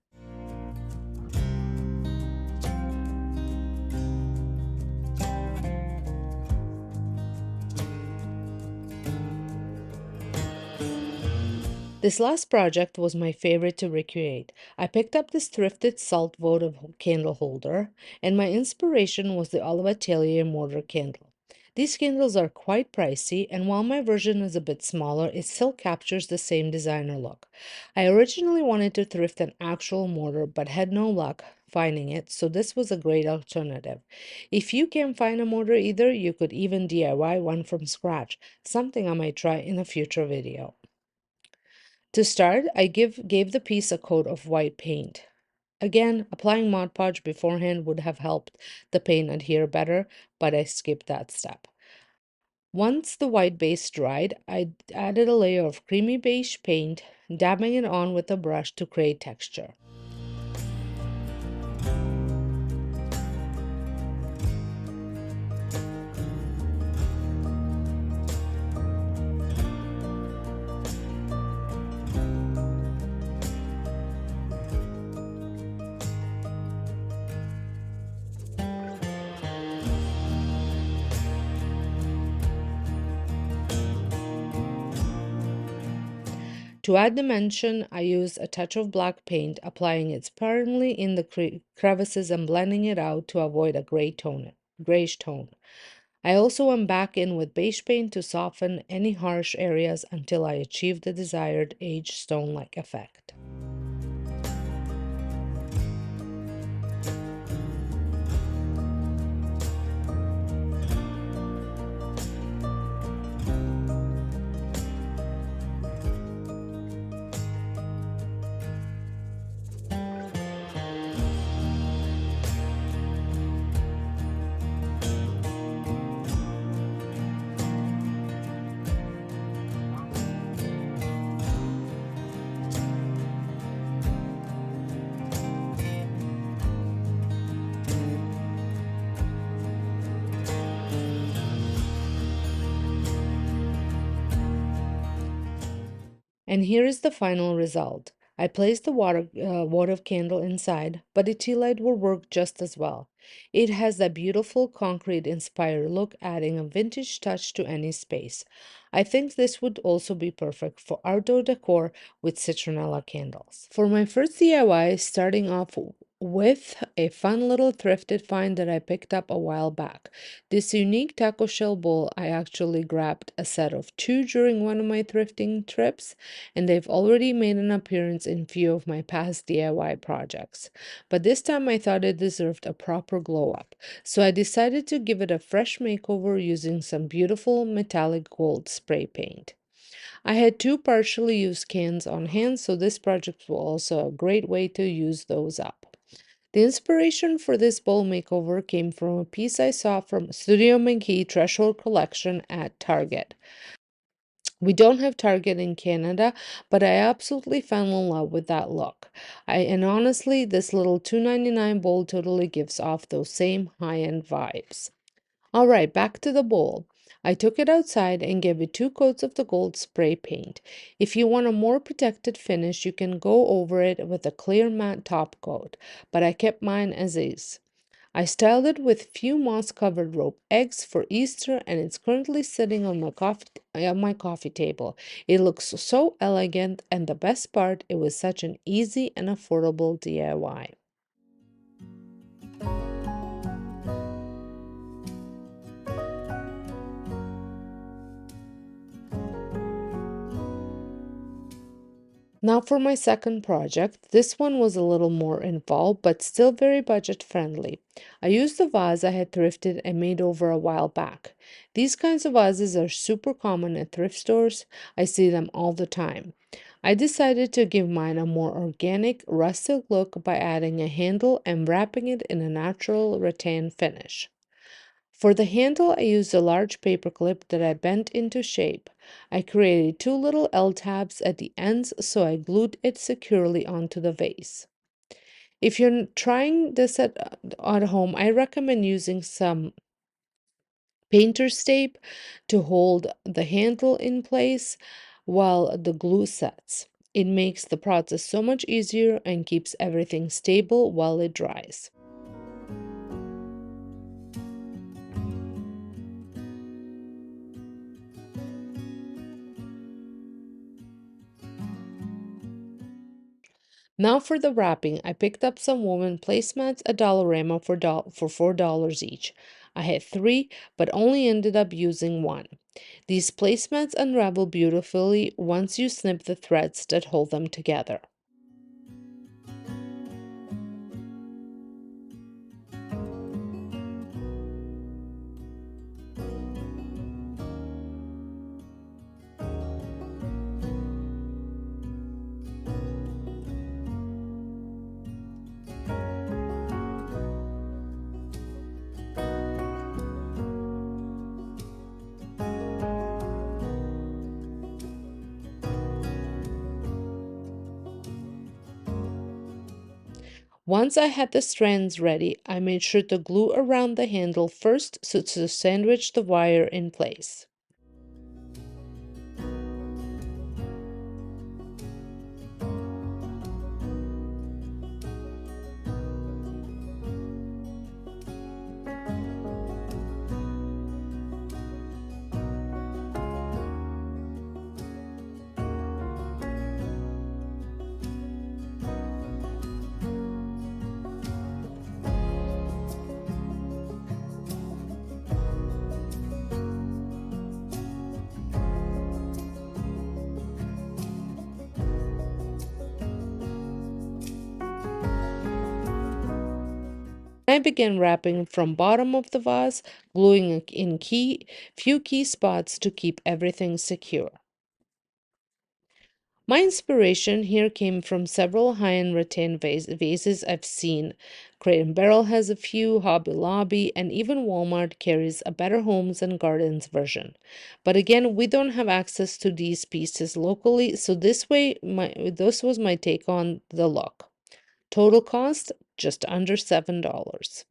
This last project was my favorite to recreate. I picked up this thrifted salt votive candle holder, and my inspiration was the Olive Atelier mortar candle. These candles are quite pricey, and while my version is a bit smaller, it still captures the same designer look. I originally wanted to thrift an actual mortar, but had no luck finding it, so this was a great alternative. If you can't find a mortar either, you could even DIY one from scratch, something I might try in a future video. To start, I gave the piece a coat of white paint. Again, applying Mod Podge beforehand would have helped the paint adhere better, but I skipped that step. Once the white base dried, I added a layer of creamy beige paint, dabbing it on with a brush to create texture. To add dimension, I used a touch of black paint, applying it sparingly in the crevices and blending it out to avoid a grayish tone. I also went back in with beige paint to soften any harsh areas until I achieved the desired aged stone-like effect. And here is the final result. I placed the water candle inside, but the tea light will work just as well. It has that beautiful concrete-inspired look, adding a vintage touch to any space. I think this would also be perfect for outdoor decor with citronella candles. For my first DIY, starting off with a fun little thrifted find that I picked up a while back. This unique taco shell bowl, I actually grabbed a set of two during one of my thrifting trips, and they've already made an appearance in few of my past DIY projects. But this time I thought it deserved a proper glow up, so I decided to give it a fresh makeover using some beautiful metallic gold spray paint. I had two partially used cans on hand, so this project was also a great way to use those up. The inspiration for this bowl makeover came from a piece I saw from Studio McGee Threshold Collection at Target. We don't have Target in Canada, but I absolutely fell in love with that look. And honestly, this little $2.99 bowl totally gives off those same high-end vibes. All right, back to the bowl. I took it outside and gave it two coats of the gold spray paint. If you want a more protected finish, you can go over it with a clear matte top coat, but I kept mine as is. I styled it with few moss-covered rope eggs for Easter, and it's currently sitting on my coffee table. It looks so elegant, and the best part, it was such an easy and affordable DIY. Now for my second project. This one was a little more involved, but still very budget friendly. I used the vase I had thrifted and made over a while back. These kinds of vases are super common at thrift stores. I see them all the time. I decided to give mine a more organic, rustic look by adding a handle and wrapping it in a natural rattan finish. For the handle, I used a large paper clip that I bent into shape. I created two little L tabs at the ends, so I glued it securely onto the vase. If you're trying this at home, I recommend using some painter's tape to hold the handle in place while the glue sets. It makes the process so much easier and keeps everything stable while it dries. Now for the wrapping, I picked up some woven placemats at Dollarama for $4 each. I had three, but only ended up using one. These placemats unravel beautifully once you snip the threads that hold them together. Once I had the strands ready, I made sure to glue around the handle first so to sandwich the wire in place. I began wrapping from bottom of the vase, gluing in few key spots to keep everything secure. My inspiration here came from several high-end rattan vases I've seen. Crate and Barrel has a few, Hobby Lobby, and even Walmart carries a Better Homes and Gardens version. But again, we don't have access to these pieces locally, so this was my take on the look. Total cost, just under $7.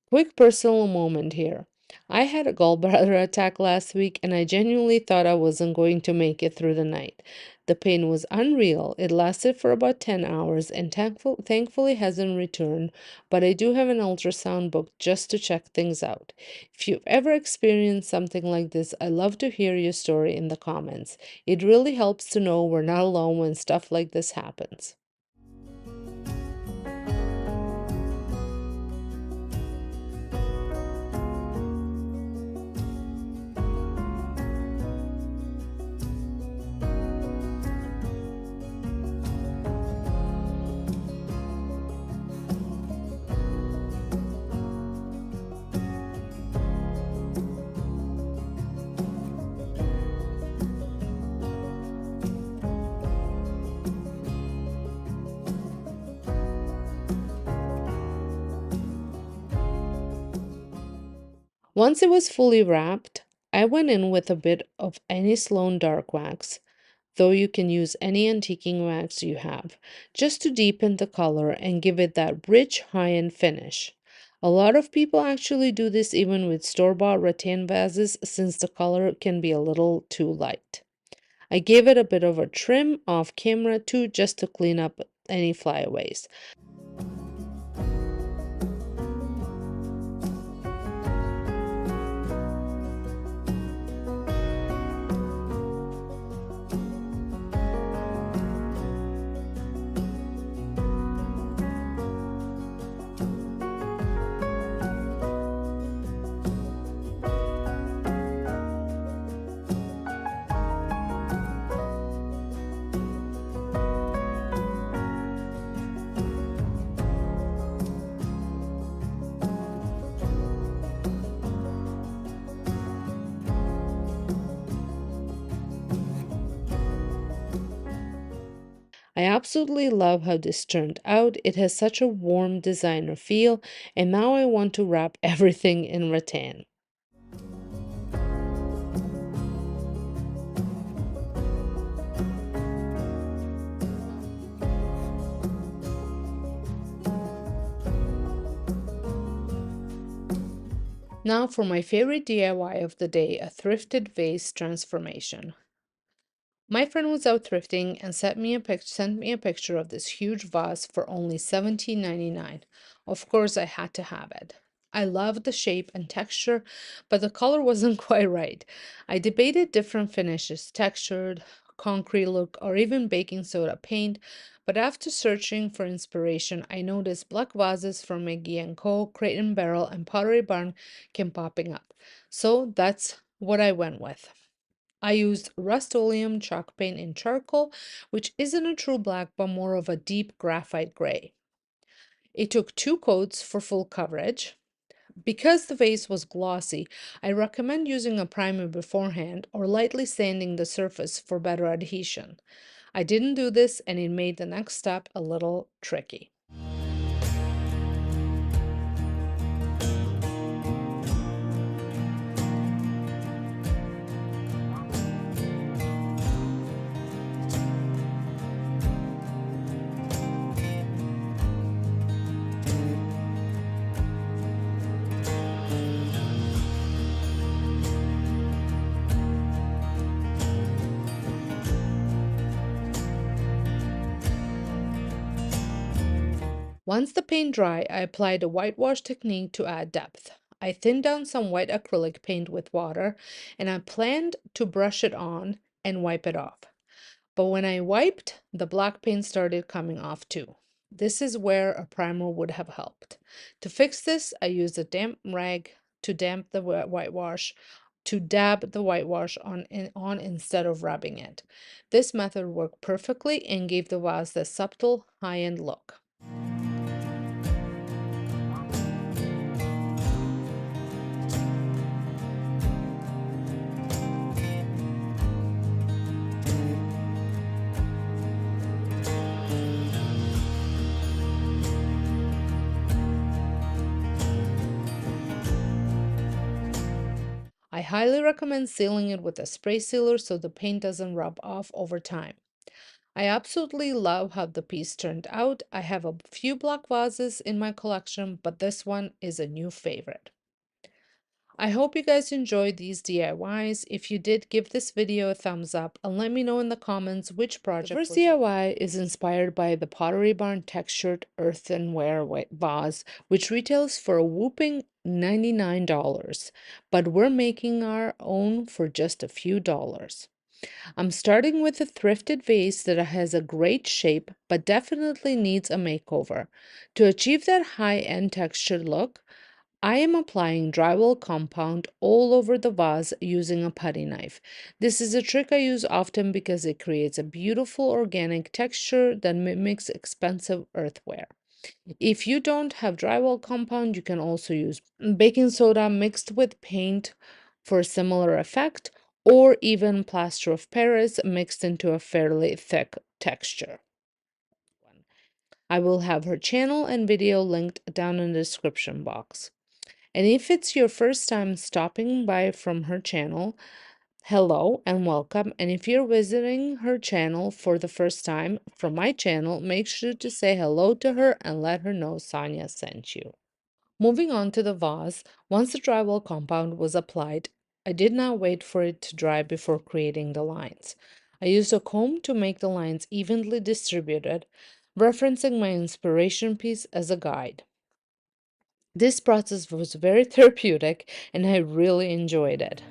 Quick personal moment here. I had a gallbladder attack last week and I genuinely thought I wasn't going to make it through the night. The pain was unreal. It lasted for about 10 hours and thankfully hasn't returned, but I do have an ultrasound booked just to check things out. If you've ever experienced something like this, I love to hear your story in the comments. It really helps to know we're not alone when stuff like this happens. Once it was fully wrapped, I went in with a bit of any Sloan dark wax, though you can use any antiquing wax you have, just to deepen the color and give it that rich, high-end finish. A lot of people actually do this even with store-bought rattan vases since the color can be a little too light. I gave it a bit of a trim off camera too, just to clean up any flyaways. I absolutely love how this turned out. It has such a warm designer feel, and now I want to wrap everything in rattan. Now for my favorite DIY of the day, a thrifted vase transformation. My friend was out thrifting and sent me a picture of this huge vase for only $17.99. Of course, I had to have it. I loved the shape and texture, but the color wasn't quite right. I debated different finishes, textured, concrete look, or even baking soda paint, but after searching for inspiration, I noticed black vases from Maggie & Co., Crate and Barrel, and Pottery Barn came popping up. So that's what I went with. I used Rust-Oleum chalk paint in charcoal, which isn't a true black but more of a deep graphite gray. It took 2 coats for full coverage. Because the vase was glossy, I recommend using a primer beforehand or lightly sanding the surface for better adhesion. I didn't do this and it made the next step a little tricky. Once the paint dry, I applied a whitewash technique to add depth. I thinned down some white acrylic paint with water, and I planned to brush it on and wipe it off. But when I wiped, the black paint started coming off too. This is where a primer would have helped. To fix this, I used a damp rag to damp the whitewash, to dab the whitewash on instead of rubbing it. This method worked perfectly and gave the vase the subtle high-end look. I highly recommend sealing it with a spray sealer so the paint doesn't rub off over time. I absolutely love how the piece turned out. I have a few black vases in my collection, but this one is a new favorite. I hope you guys enjoyed these DIYs. If you did, give this video a thumbs up and let me know in the comments which project. The first DIY is inspired by the Pottery Barn textured earthenware vase, which retails for a whopping $99, but we're making our own for just a few dollars. I'm starting with a thrifted vase that has a great shape but definitely needs a makeover. To achieve that high-end textured look, I am applying drywall compound all over the vase using a putty knife. This is a trick I use often because it creates a beautiful organic texture that mimics expensive earthenware. If you don't have drywall compound, you can also use baking soda mixed with paint for a similar effect, or even plaster of Paris mixed into a fairly thick texture. I will have her channel and video linked down in the description box. And if it's your first time stopping by from her channel, hello and welcome. And if you're visiting her channel for the first time from my channel, make sure to say hello to her and let her know Sonja sent you. Moving on to the vase, once the drywall compound was applied, I did not wait for it to dry before creating the lines. I used a comb to make the lines evenly distributed, referencing my inspiration piece as a guide. This process was very therapeutic and I really enjoyed it.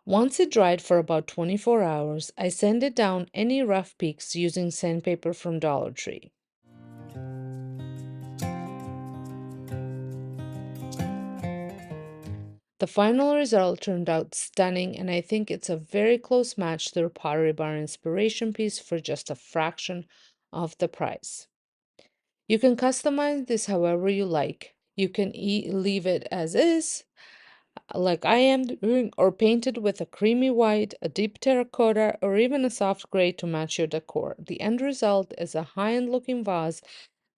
Once it dried for about 24 hours, I sanded down any rough peaks using sandpaper from Dollar Tree. The final result turned out stunning, and I think it's a very close match to the Pottery Barn inspiration piece for just a fraction of the price. You can customize this however you like. You can leave it as is, like I am doing, or paint it with a creamy white, a deep terracotta, or even a soft gray to match your decor. The end result is a high-end looking vase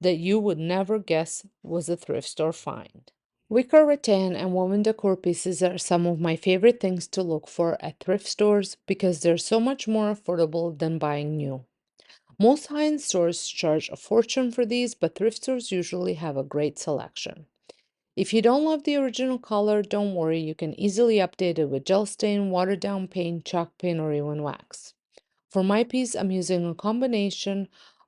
that you would never guess was a thrift store find. Wicker rattan and woven decor pieces are some of my favorite things to look for at thrift stores because they're so much more affordable than buying new. Most high-end stores charge a fortune for these, but thrift stores usually have a great selection. If you don't love the original color, don't worry, you can easily update it with gel stain, watered down paint, chalk paint, or even wax. For my piece, I'm using a combination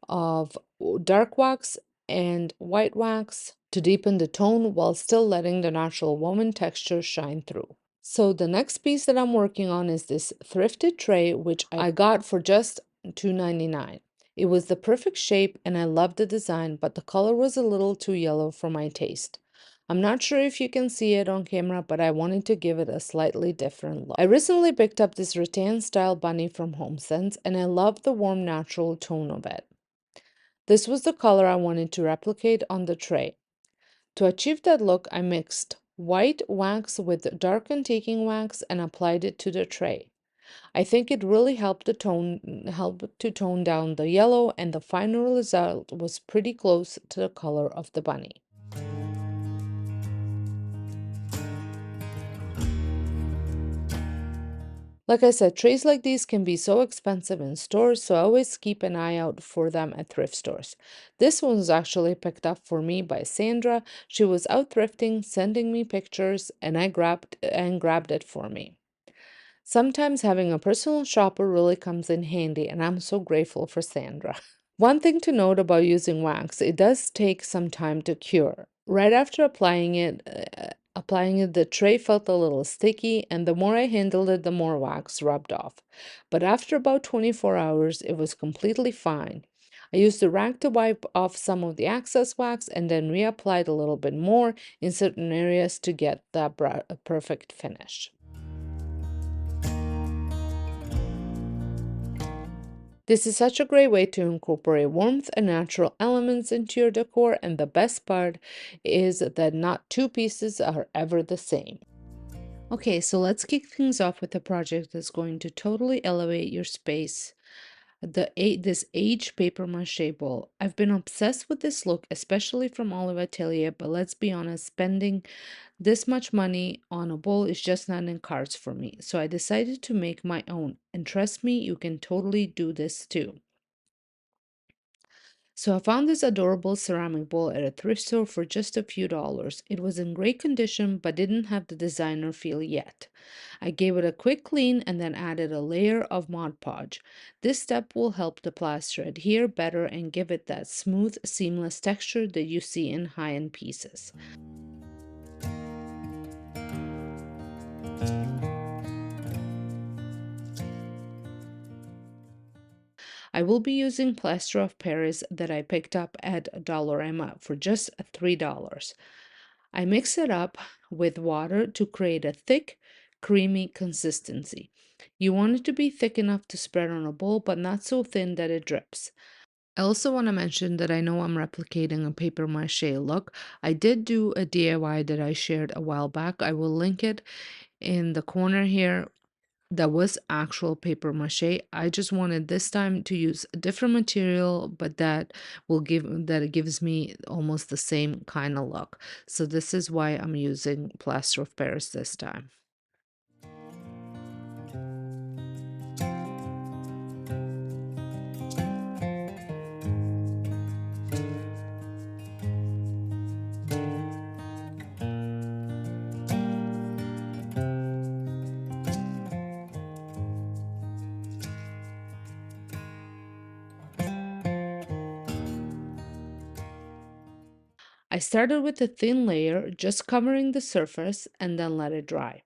of dark wax and white wax to deepen the tone while still letting the natural woven texture shine through. So the next piece that I'm working on is this thrifted tray, which I got for just $2.99. It was the perfect shape and I loved the design, but the color was a little too yellow for my taste. I'm not sure if you can see it on camera, but I wanted to give it a slightly different look. I recently picked up this rattan style bunny from HomeSense and I love the warm natural tone of it. This was the color I wanted to replicate on the tray. To achieve that look, I mixed white wax with dark antiquing wax and applied it to the tray. I think it really helped to tone down the yellow, and the final result was pretty close to the color of the bunny. Like I said, trays like these can be so expensive in stores, so I always keep an eye out for them at thrift stores. This one was actually picked up for me by Sandra. She was out thrifting, sending me pictures, and I grabbed it for me. Sometimes having a personal shopper really comes in handy, and I'm so grateful for Sandra. One thing to note about using wax, it does take some time to cure. Right after applying it, the tray felt a little sticky, and the more I handled it, the more wax rubbed off. But after about 24 hours, it was completely fine. I used the rag to wipe off some of the excess wax and then reapplied a little bit more in certain areas to get that perfect finish. This is such a great way to incorporate warmth and natural elements into your decor, and the best part is that not two pieces are ever the same. Okay, so let's kick things off with a project that's going to totally elevate your space. This aged paper-mâché bowl. I've been obsessed with this look, especially from Olive Atelier, but let's be honest, spending this much money on a bowl is just not in cards for me, so I decided to make my own. And trust me, you can totally do this too. So I found this adorable ceramic bowl at a thrift store for just a few dollars. It was in great condition but didn't have the designer feel yet. I gave it a quick clean and then added a layer of Mod Podge. This step will help the plaster adhere better and give it that smooth, seamless texture that you see in high-end pieces. I will be using plaster of Paris that I picked up at Dollarama for just $3. I mix it up with water to create a thick, creamy consistency. You want it to be thick enough to spread on a bowl, but not so thin that it drips. I also want to mention that I know I'm replicating a paper mache look. I did do a DIY that I shared a while back. I will link it in the corner here. That was actual paper mache. I just wanted this time to use a different material, but that it gives me almost the same kind of look. So this is why I'm using plaster of Paris this time. I started with a thin layer, just covering the surface, and then let it dry.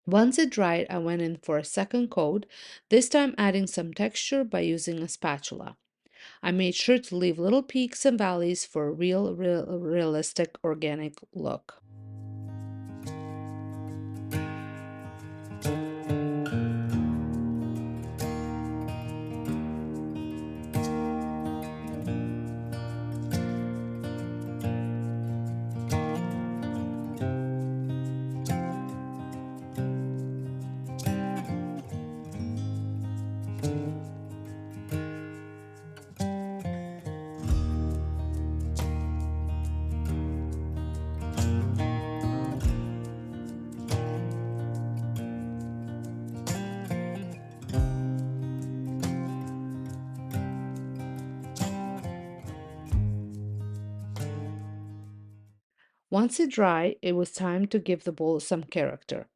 Once it dried, I went in for a second coat, this time adding some texture by using a spatula. I made sure to leave little peaks and valleys for a realistic organic look. Once it dried, it was time to give the bowl some character.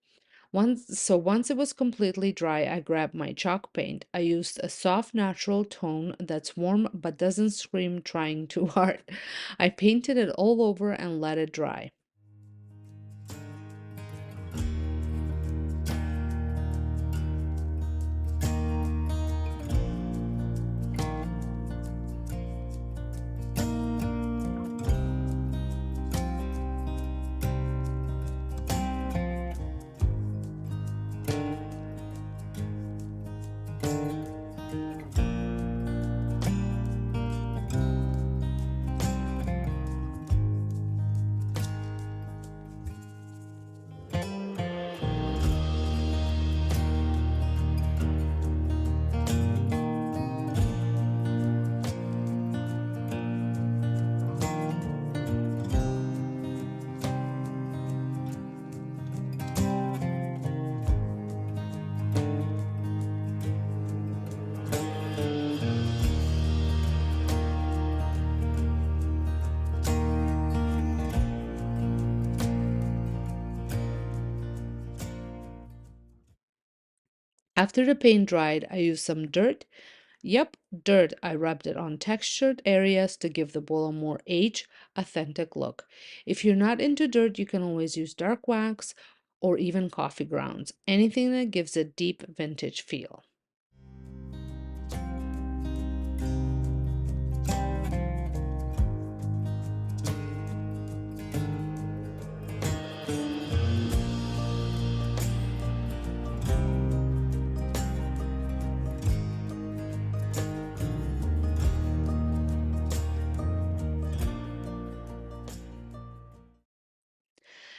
Once it was completely dry, I grabbed my chalk paint. I used a soft natural tone that's warm but doesn't scream trying too hard. I painted it all over and let it dry. After the paint dried, I used some dirt. Yep, dirt. I rubbed it on textured areas to give the bowl a more aged, authentic look. If you're not into dirt, you can always use dark wax or even coffee grounds, anything that gives a deep vintage feel.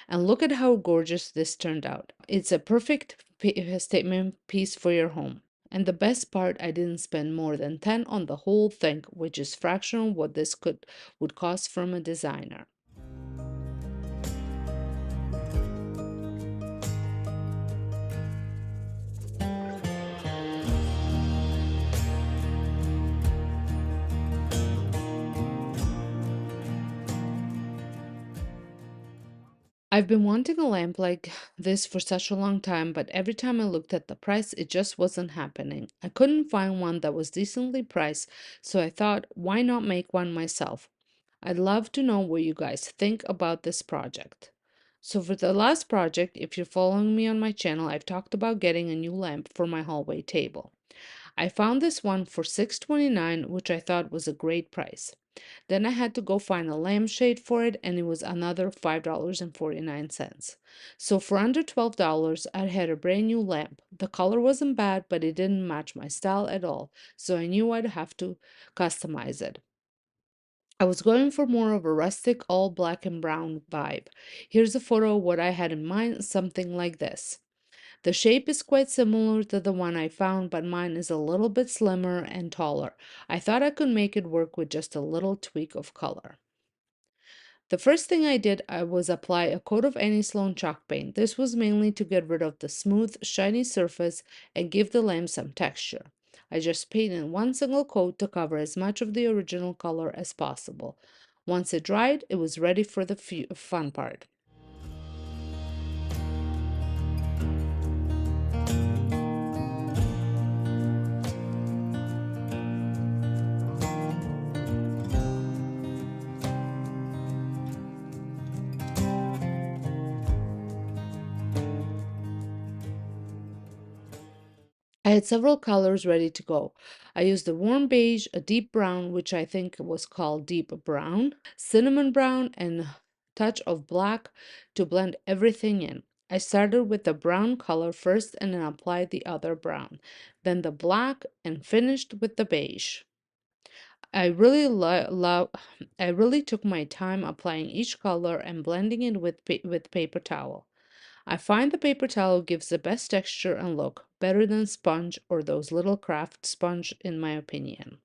And look at how gorgeous this turned out. It's a perfect statement piece for your home. And the best part, I didn't spend more than 10 on the whole thing, which is fractional what this would cost from a designer. I've been wanting a lamp like this for such a long time, but every time I looked at the price, it just wasn't happening. I couldn't find one that was decently priced, so I thought, why not make one myself? I'd love to know what you guys think about this project. So for the last project, if you're following me on my channel, I've talked about getting a new lamp for my hallway table. I found this one for $6.29, which I thought was a great price. Then I had to go find a lampshade for it, and it was another $5.49. So for under $12, I had a brand new lamp. The color wasn't bad, but it didn't match my style at all, so I knew I'd have to customize it. I was going for more of a rustic, all black and brown vibe. Here's a photo of what I had in mind, something like this. The shape is quite similar to the one I found, but mine is a little bit slimmer and taller. I thought I could make it work with just a little tweak of color. The first thing I did was apply a coat of anti-slone chalk paint. This was mainly to get rid of the smooth, shiny surface and give the lamp some texture. I just painted one single coat to cover as much of the original color as possible. Once it dried, it was ready for the fun part. I had several colors ready to go. I used a warm beige, a deep brown, which I think was called deep brown, cinnamon brown, and a touch of black to blend everything in. I started with the brown color first and then applied the other brown, then the black, and finished with the beige. I really love I really took my time applying each color and blending it with paper towel. I find the paper towel gives the best texture and look, better than sponge or those little craft sponge in my opinion.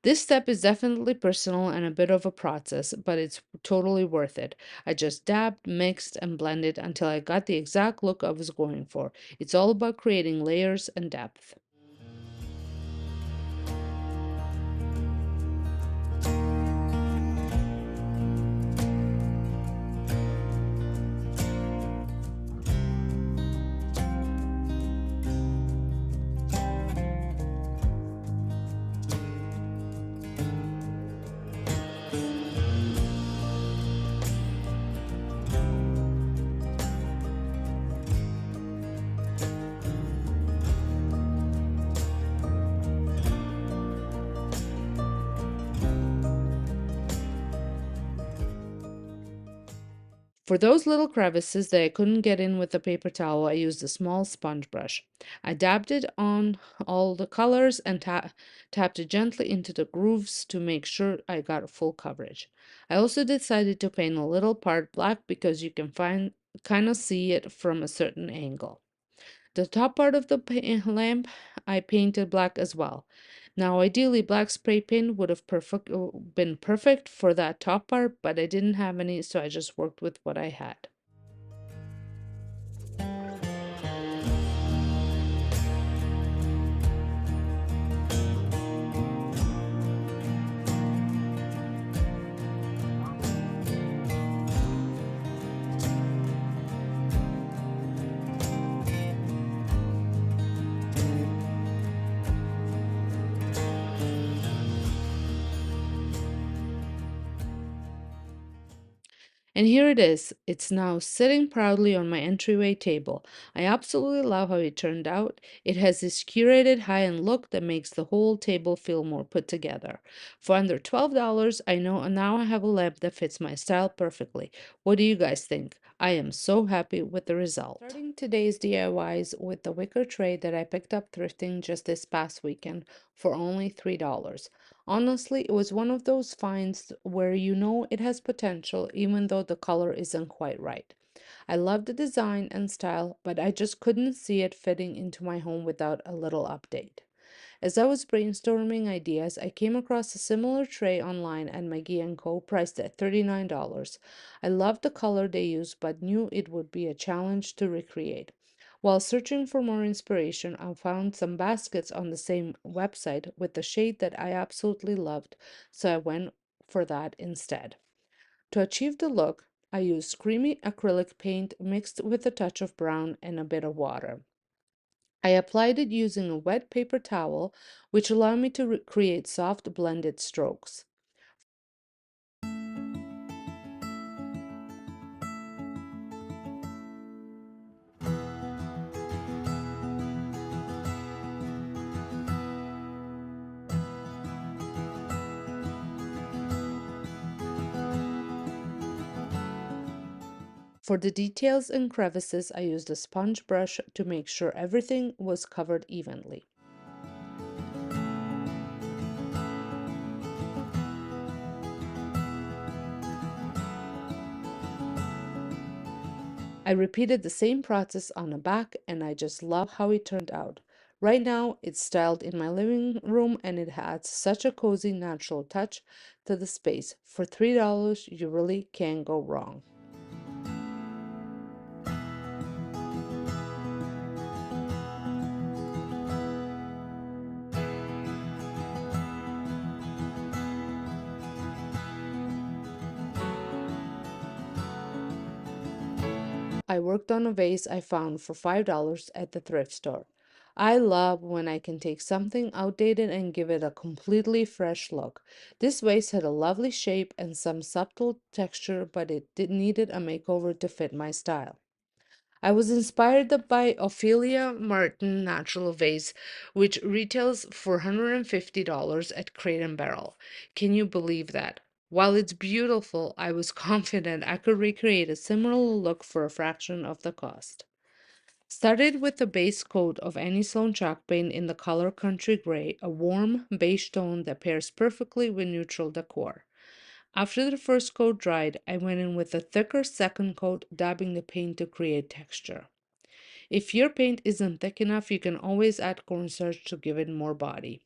This step is definitely personal and a bit of a process, but it's totally worth it. I just dabbed, mixed, and blended until I got the exact look I was going for. It's all about creating layers and depth. For those little crevices that I couldn't get in with the paper towel, I used a small sponge brush. I dabbed it on all the colors and tapped it gently into the grooves to make sure I got full coverage. I also decided to paint a little part black because you can kind of see it from a certain angle. The top part of the lamp I painted black as well. Now, ideally, black spray paint would have been perfect for that top part, but I didn't have any, so I just worked with what I had. And here it is. It's now sitting proudly on my entryway table. I absolutely love how it turned out. It has this curated high-end look that makes the whole table feel more put together. For under $12, I know now I have a lamp that fits my style perfectly. What do you guys think? I am so happy with the result. Starting today's DIYs with the wicker tray that I picked up thrifting just this past weekend for only $3. Honestly, it was one of those finds where you know it has potential even though the color isn't quite right. I love the design and style, but I just couldn't see it fitting into my home without a little update. As I was brainstorming ideas, I came across a similar tray online at Maggie & Co. priced at $39. I loved the color they used, but knew it would be a challenge to recreate. While searching for more inspiration, I found some baskets on the same website with the shade that I absolutely loved, so I went for that instead. To achieve the look, I used creamy acrylic paint mixed with a touch of brown and a bit of water. I applied it using a wet paper towel, which allowed me to create soft blended strokes. For the details and crevices, I used a sponge brush to make sure everything was covered evenly. I repeated the same process on the back and I just love how it turned out. Right now, it's styled in my living room and it adds such a cozy natural touch to the space. For $3, you really can't go wrong. I worked on a vase I found for $5 at the thrift store. I love when I can take something outdated and give it a completely fresh look. This vase had a lovely shape and some subtle texture, but it needed a makeover to fit my style. I was inspired by Ophelia Martin Natural Vase, which retails for $150 at Crate and Barrel. Can you believe that? While it's beautiful, I was confident I could recreate a similar look for a fraction of the cost. Started with the base coat of any Sloan chalk paint in the color Country Gray, a warm beige tone that pairs perfectly with neutral decor. After the first coat dried, I went in with a thicker second coat, dabbing the paint to create texture. If your paint isn't thick enough, you can always add cornstarch to give it more body.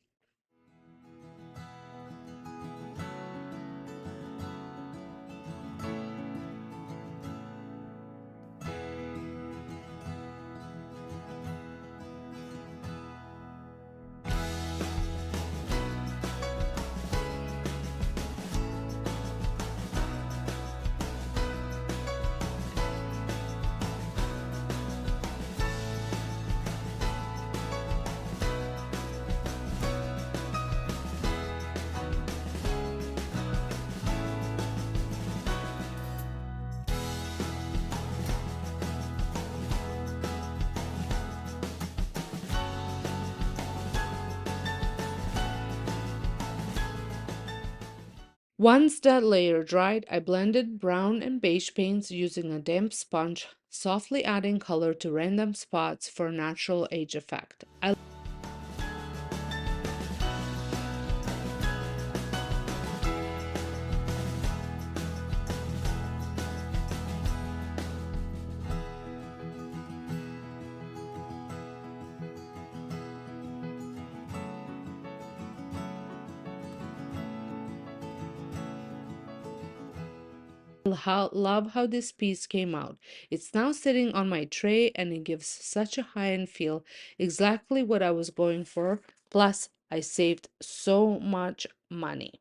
Once that layer dried, I blended brown and beige paints using a damp sponge, softly adding color to random spots for a natural age effect. I love how this piece came out. It's now sitting on my tray and it gives such a high-end feel, exactly what I was going for. Plus, I saved so much money.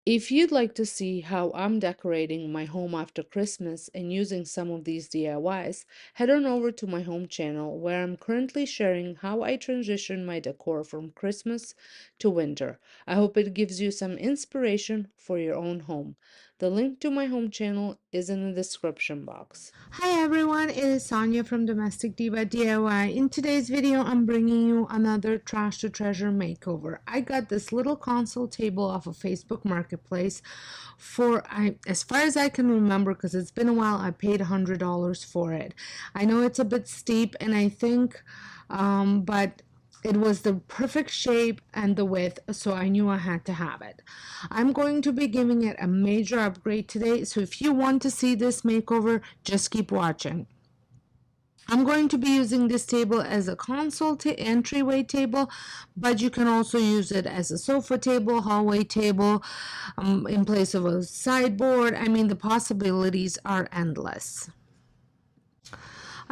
If you'd like to see how I'm decorating my home after Christmas and using some of these DIYs, head on over to my home channel where I'm currently sharing how I transition my decor from Christmas to winter. I hope it gives you some inspiration for your own home. The link to my home channel is in the description box. Hi everyone, it is Sonja from Domestic Diva DIY. In today's video, I'm bringing you another trash to treasure makeover. I got this little console table off of Facebook Marketplace for, as far as I can remember, because it's been a while, I paid $100 for it. I know it's a bit steep, and I think, but it was the perfect shape and the width, so I knew I had to have it. I'm going to be giving it a major upgrade today, so if you want to see this makeover, just keep watching. I'm going to be using this table as a console entryway table, but you can also use it as a sofa table, hallway table, in place of a sideboard. I mean, the possibilities are endless.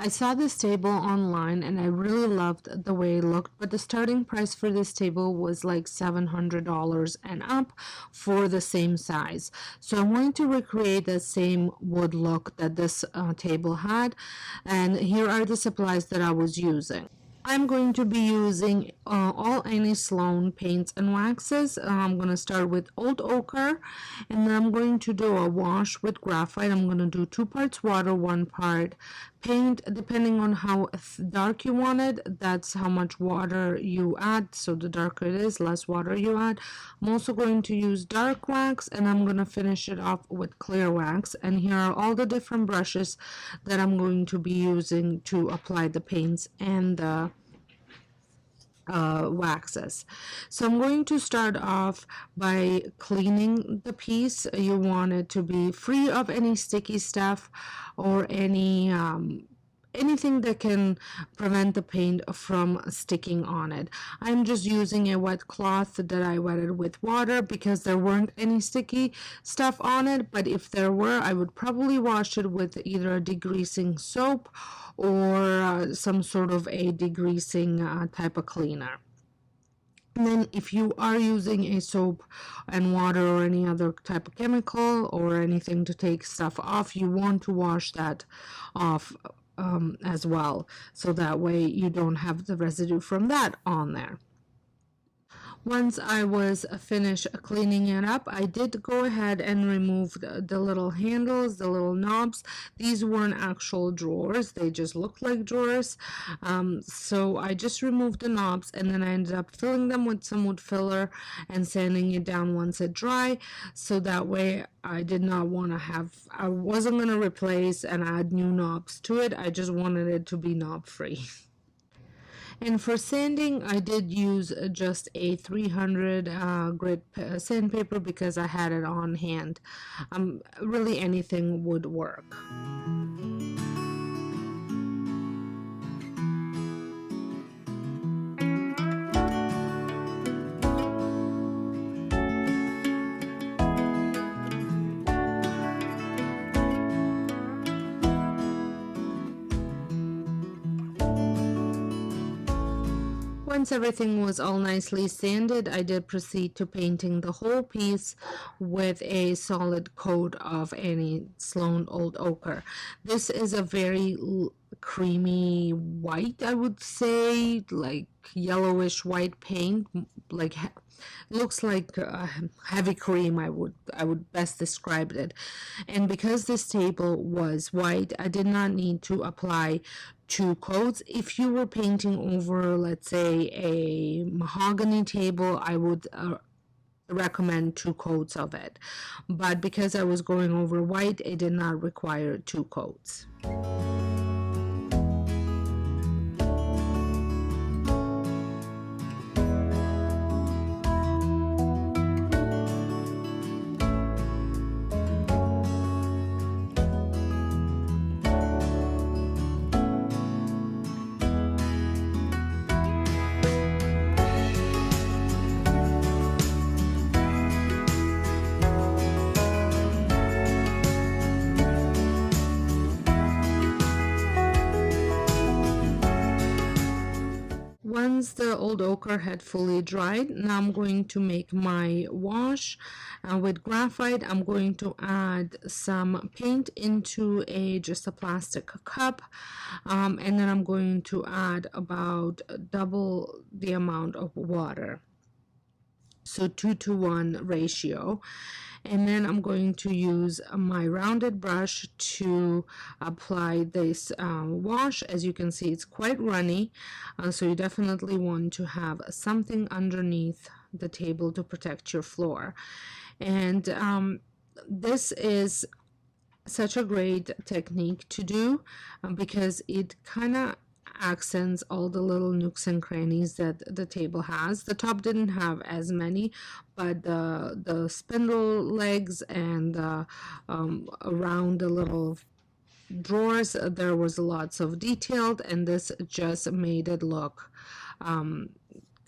I saw this table online and I really loved the way it looked, but the starting price for this table was like $700 and up for the same size. So I'm going to recreate the same wood look that this table had, and here are the supplies that I was using. I'm going to be using all any Sloan paints and waxes. I'm going to start with old ochre, and then I'm going to do a wash with graphite. I'm going to do 2 parts water, 1 part paint, depending on how dark you want it. That's how much water you add. So the darker it is, less water you add. I'm also going to use dark wax, and I'm going to finish it off with clear wax. And here are all the different brushes that I'm going to be using to apply the paints and the waxes. So I'm going to start off by cleaning the piece. You want it to be free of any sticky stuff or any anything that can prevent the paint from sticking on it. I'm just using a wet cloth that I wetted with water because there weren't any sticky stuff on it, but if there were, I would probably wash it with either a degreasing soap or some sort of a degreasing type of cleaner. And then if you are using a soap and water or any other type of chemical or anything to take stuff off, you want to wash that off as well, so that way you don't have the residue from that on there. Once I was finished cleaning it up, I did go ahead and remove the little handles, the little knobs. These weren't actual drawers, they just looked like drawers. So I just removed the knobs, and then I ended up filling them with some wood filler and sanding it down once it dry, so that way I did not want to have, I wasn't going to replace and add new knobs to it. I just wanted it to be knob free. And for sanding, I did use just a 300 grit sandpaper because I had it on hand. Really anything would work. Once everything was all nicely sanded, I did proceed to painting the whole piece with a solid coat of any Sloan Old Ochre. This is a very creamy white, I would say, like yellowish white paint, like looks like heavy cream. I would best describe it. And because this table was white, I did not need to apply two coats. If you were painting over, let's say, a mahogany table, I would recommend two coats of it. But because I was going over white, it did not require two coats. Once the old ochre had fully dried, now I'm going to make my wash. With graphite, I'm going to add some paint into just a plastic cup, and then I'm going to add about double the amount of water. So 2-to-1 ratio. And then I'm going to use my rounded brush to apply this wash. As you can see, it's quite runny, so you definitely want to have something underneath the table to protect your floor. And this is such a great technique to do because it kind of accents all the little nooks and crannies that the table has. The top didn't have as many, but the spindle legs and around the little drawers there was lots of detailed, and this just made it look kind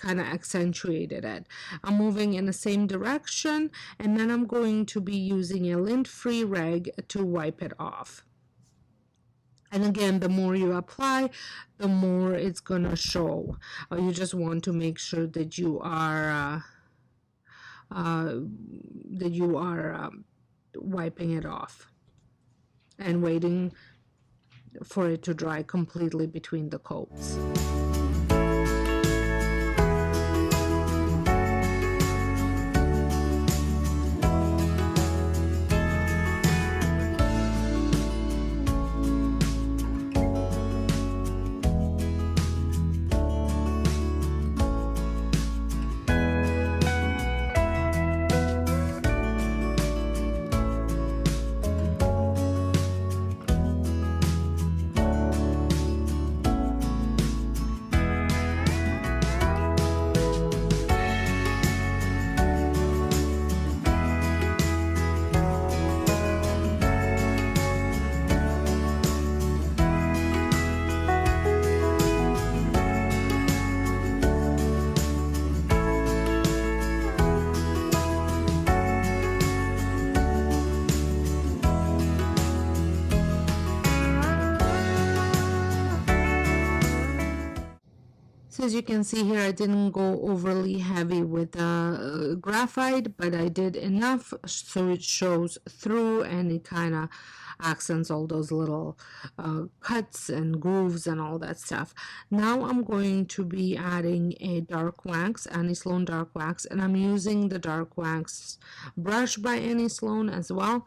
of accentuated it. I'm moving in the same direction, and then I'm going to be using a lint-free rag to wipe it off. And again, the more you apply, the more it's gonna show. You just want to make sure that you are wiping it off and waiting for it to dry completely between the coats. So as you can see here, I didn't go overly heavy with graphite, but I did enough so it shows through and it kind of accents all those little cuts and grooves and all that stuff. Now I'm going to be adding a dark wax, Annie Sloan dark wax, and I'm using the dark wax brush by Annie Sloan as well.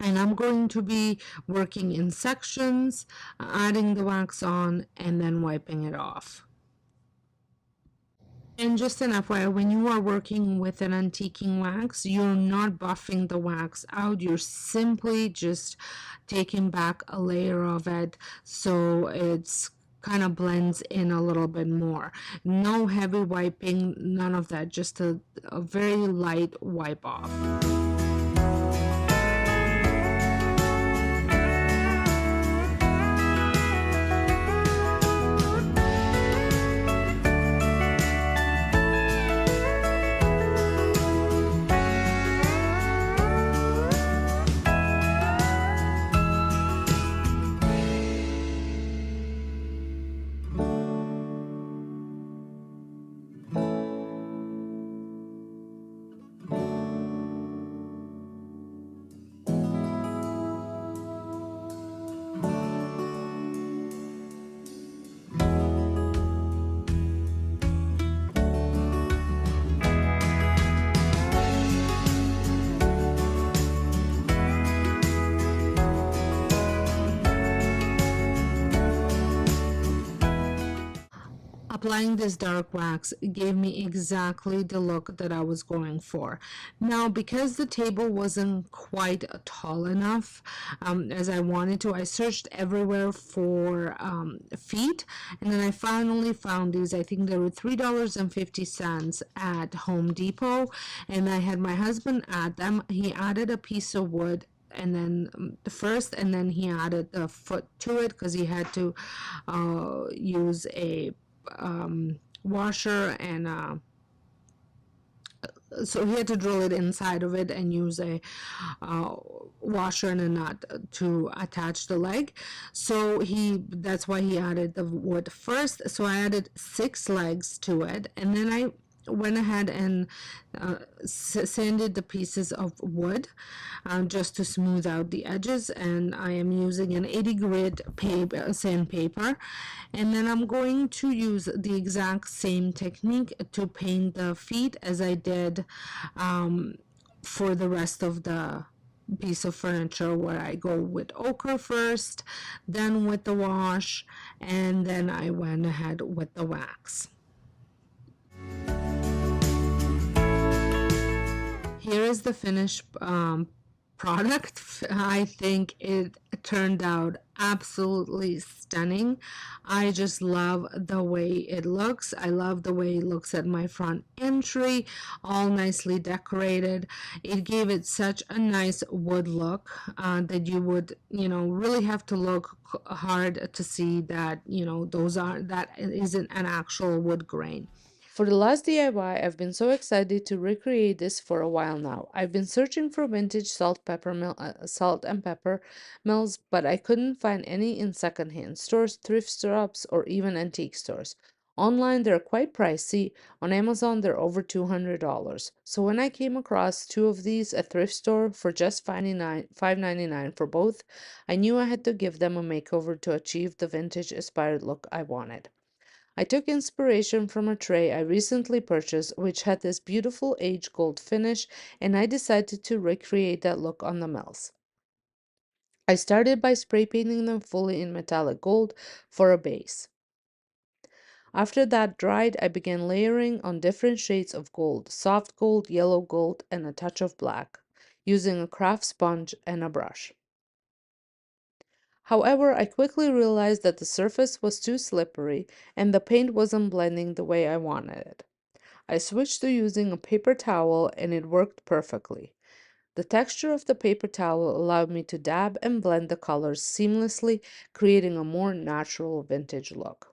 And I'm going to be working in sections, adding the wax on, and then wiping it off. And just an FYI, when you are working with an antiquing wax, you're not buffing the wax out. You're simply just taking back a layer of it so it's kind of blends in a little bit more. No heavy wiping, none of that, just a very light wipe off. Applying this dark wax gave me exactly the look that I was going for. Now, because the table wasn't quite tall enough as I wanted to, I searched everywhere for feet, and then I finally found these. I think they were $3.50 at Home Depot, and I had my husband add them. He added a piece of wood and then first, and then he added the foot to it because he had to use a washer, and so he had to drill it inside of it and use a washer and a nut to attach the leg. So that's why he added the wood first. So I added 6 legs to it, and then I went ahead and sanded the pieces of wood just to smooth out the edges, and I am using an 80 grit sandpaper, and then I'm going to use the exact same technique to paint the feet as I did for the rest of the piece of furniture, where I go with ochre first, then with the wash, and then I went ahead with the wax. Here is the finished product. I think it turned out absolutely stunning. I just love the way it looks. I love the way it looks at my front entry, all nicely decorated. It gave it such a nice wood look that you would, really have to look hard to see that, that isn't an actual wood grain. For the last DIY, I've been so excited to recreate this for a while now. I've been searching for vintage salt and pepper mills, but I couldn't find any in secondhand stores, thrift shops, or even antique stores. Online, they're quite pricey. On Amazon, they're over $200. So when I came across 2 of these at thrift store for just $5.99 for both, I knew I had to give them a makeover to achieve the vintage-inspired look I wanted. I took inspiration from a tray I recently purchased, which had this beautiful aged gold finish, and I decided to recreate that look on the mills. I started by spray painting them fully in metallic gold for a base. After that dried, I began layering on different shades of gold, soft gold, yellow gold, and a touch of black, using a craft sponge and a brush. However, I quickly realized that the surface was too slippery and the paint wasn't blending the way I wanted it. I switched to using a paper towel and it worked perfectly. The texture of the paper towel allowed me to dab and blend the colors seamlessly, creating a more natural vintage look.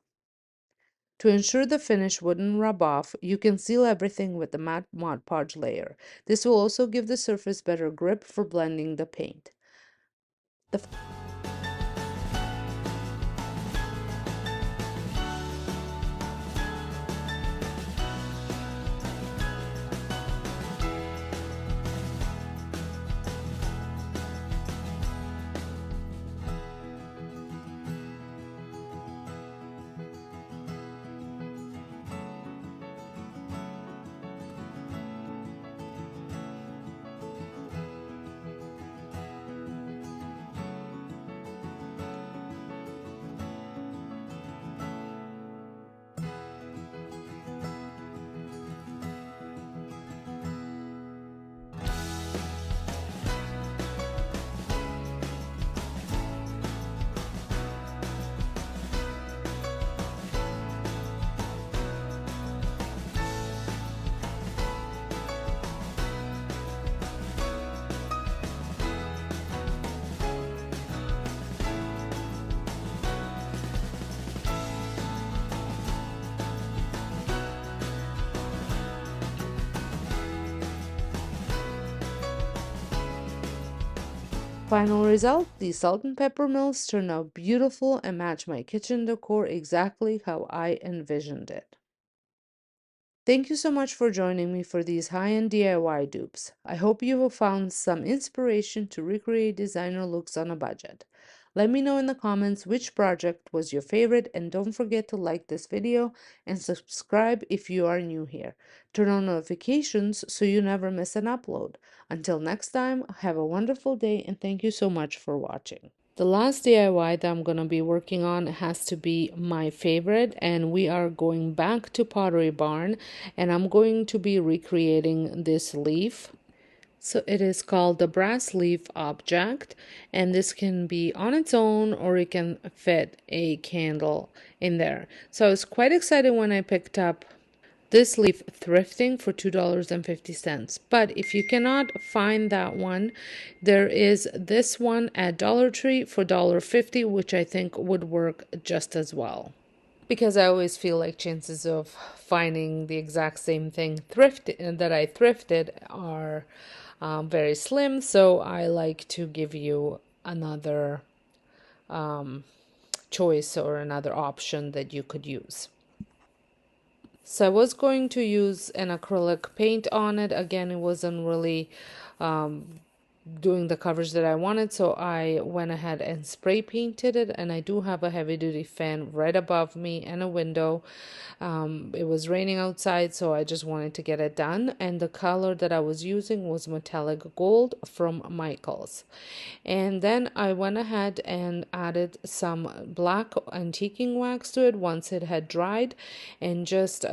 To ensure the finish wouldn't rub off, you can seal everything with the matte Mod Podge layer. This will also give the surface better grip for blending the paint. Final result, these salt and pepper mills turned out beautiful and match my kitchen decor exactly how I envisioned it. Thank you so much for joining me for these high-end DIY dupes. I hope you have found some inspiration to recreate designer looks on a budget. Let me know in the comments which project was your favorite, and don't forget to like this video and subscribe if you are new here. Turn on notifications so you never miss an upload. Until next time, have a wonderful day and thank you so much for watching. The last DIY that I'm going to be working on has to be my favorite, and we are going back to Pottery Barn, and I'm going to be recreating this leaf. So it is called the brass leaf object, and this can be on its own or it can fit a candle in there. So I was quite excited when I picked up this leaf thrifting for $2.50. But if you cannot find that one, there is this one at Dollar Tree for $1.50, which I think would work just as well. Because I always feel like chances of finding the exact same thing that I thrifted are very slim. So I like to give you another choice or another option that you could use. So I was going to use an acrylic paint on it. Again, it wasn't really doing the coverage that I wanted, so I went ahead and spray painted it. And I do have a heavy duty fan right above me and a window. It was raining outside, so I just wanted to get it done. And the color that I was using was metallic gold from Michaels. And then I went ahead and added some black antiquing wax to it once it had dried, and just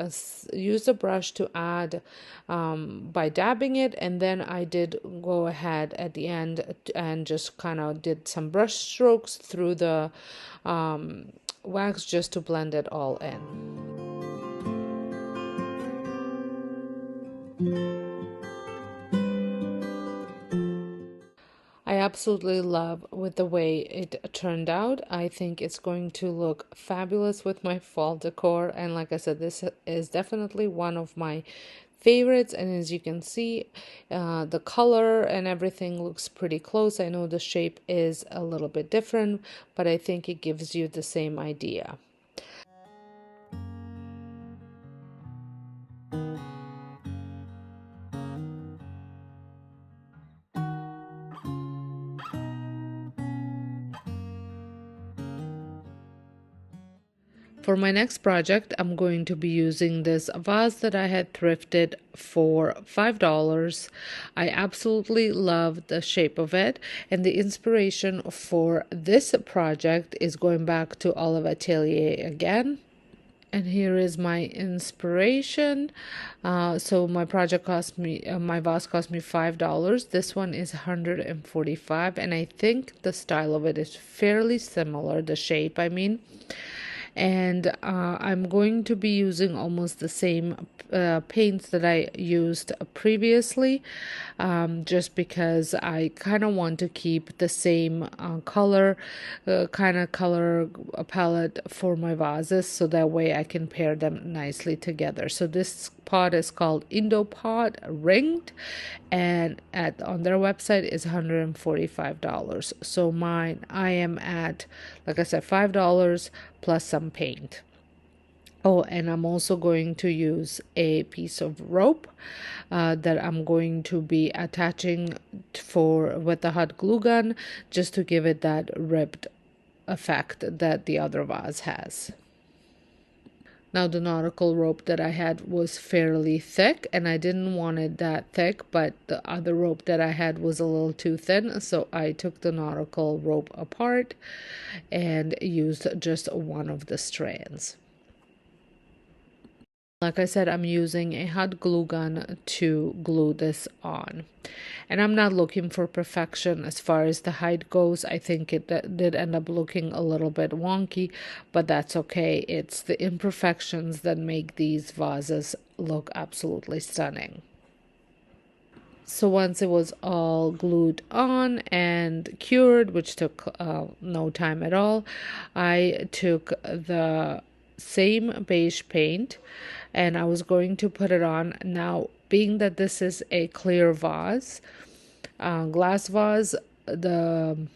used a brush to add by dabbing it. And then I did go ahead at the end and just kind of did some brush strokes through the wax just to blend it all in. I absolutely love with the way it turned out. I think it's going to look fabulous with my fall decor. And like I said, this is definitely one of my favorites. And as you can see, the color and everything looks pretty close. I know the shape is a little bit different, but I think it gives you the same idea. For my next project, I'm going to be using this vase that I had thrifted for $5. I absolutely love the shape of it, and the inspiration for this project is going back to Olive Ateliers again. And here is my inspiration. So my project cost me, my vase cost me $5. This one is $145, and I think the style of it is fairly similar, the shape, I mean. And I'm going to be using almost the same paints that I used previously, just because I kind of want to keep the same color palette for my vases, so that way I can pair them nicely together. So this pot is called Indo Pot Ringed, and on their website is $145. So mine, I am at, like I said, $5 plus some paint. Oh, and I'm also going to use a piece of rope that I'm going to be attaching with the hot glue gun, just to give it that ribbed effect that the other vase has. Now, the nautical rope that I had was fairly thick, and I didn't want it that thick, but the other rope that I had was a little too thin, so I took the nautical rope apart and used just one of the strands. Like I said, I'm using a hot glue gun to glue this on. And I'm not looking for perfection as far as the height goes. I think it did end up looking a little bit wonky, but that's okay. It's the imperfections that make these vases look absolutely stunning. So once it was all glued on and cured, which took no time at all, I took the same beige paint and I was going to put it on. Now, being that this is a clear vase, glass vase, the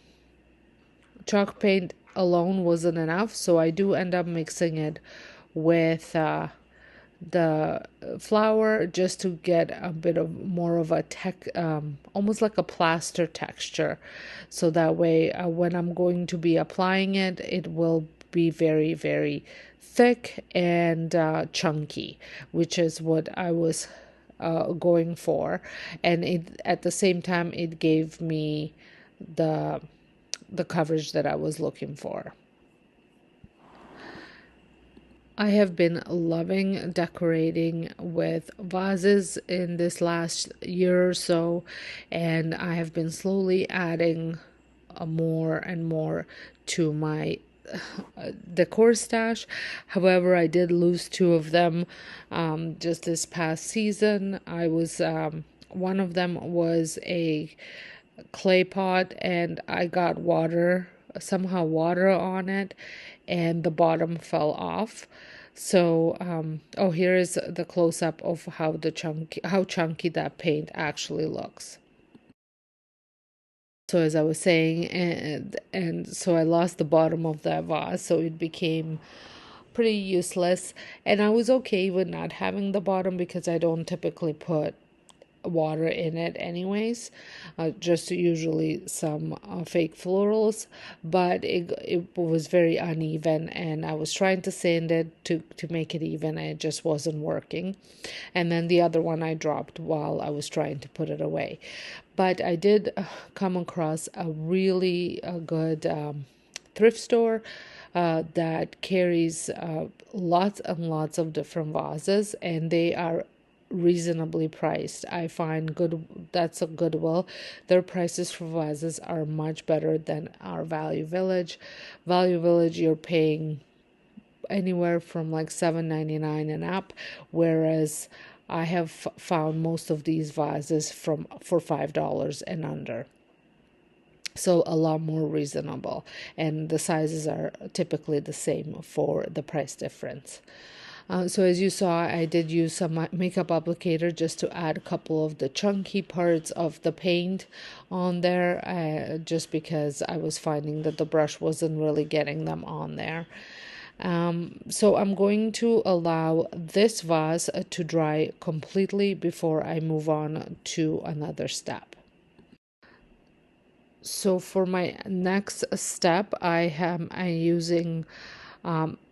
chalk paint alone wasn't enough, so I do end up mixing it with the flour just to get a bit of more of a almost like a plaster texture, so that way when I'm going to be applying it, it will be very, very thick and chunky, which is what I was going for. And it, at the same time, it gave me the coverage that I was looking for. I have been loving decorating with vases in this last year or so, and I have been slowly adding more and more to my decor stash. However, I did lose two of them just this past season. I was one of them was a clay pot, and I got somehow water on it, and the bottom fell off. So oh, here is the close-up of how chunky that paint actually looks. So as I was saying, and so I lost the bottom of that vase, so it became pretty useless. And I was okay with not having the bottom because I don't typically put water in it anyways, just usually some fake florals, but it was very uneven, and I was trying to sand it to make it even, and it just wasn't working. And then the other one I dropped while I was trying to put it away. But I did come across a really good thrift store that carries lots and lots of different vases, and they are reasonably priced. I find that's a Goodwill. Their prices for vases are much better than our Value Village. Value Village, you're paying anywhere from like $7.99 and up, whereas I have found most of these vases for $5 and under. So a lot more reasonable, and the sizes are typically the same for the price difference. So as you saw, I did use some makeup applicator just to add a couple of the chunky parts of the paint on there, just because I was finding that the brush wasn't really getting them on there. So I'm going to allow this vase to dry completely before I move on to another step. So for my next step, I'm using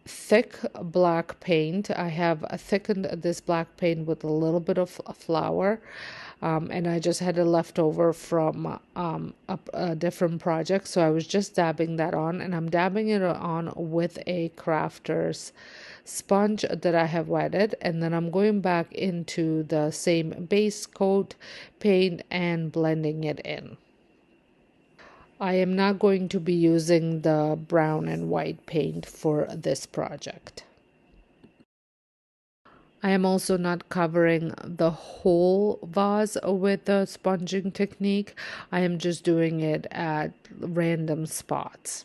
thick black paint. I have thickened this black paint with a little bit of flour, and I just had it left over from a different project, so I was just dabbing that on, and I'm dabbing it on with a crafter's sponge that I have wetted, and then I'm going back into the same base coat paint and blending it in. I am not going to be using the brown and white paint for this project. I am also not covering the whole vase with the sponging technique. I am just doing it at random spots.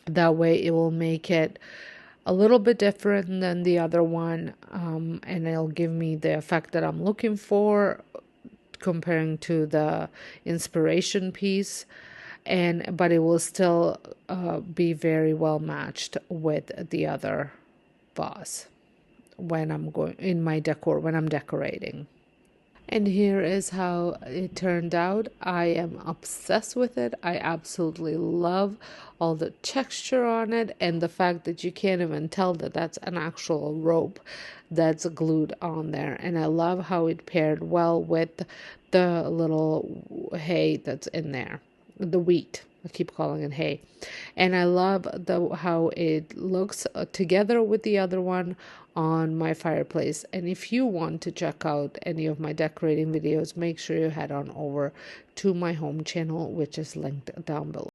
That way it will make it a little bit different than the other one, and it'll give me the effect that I'm looking for comparing to the inspiration piece, but it will still be very well matched with the other vase when I'm decorating. And here is how it turned out. I am obsessed with it. I absolutely love all the texture on it, and the fact that you can't even tell that that's an actual rope that's glued on there. And I love how it paired well with the little hay that's in there, the wheat. I keep calling it hay. And I love how it looks together with the other one on my fireplace. And if you want to check out any of my decorating videos, make sure you head on over to my home channel, which is linked down below.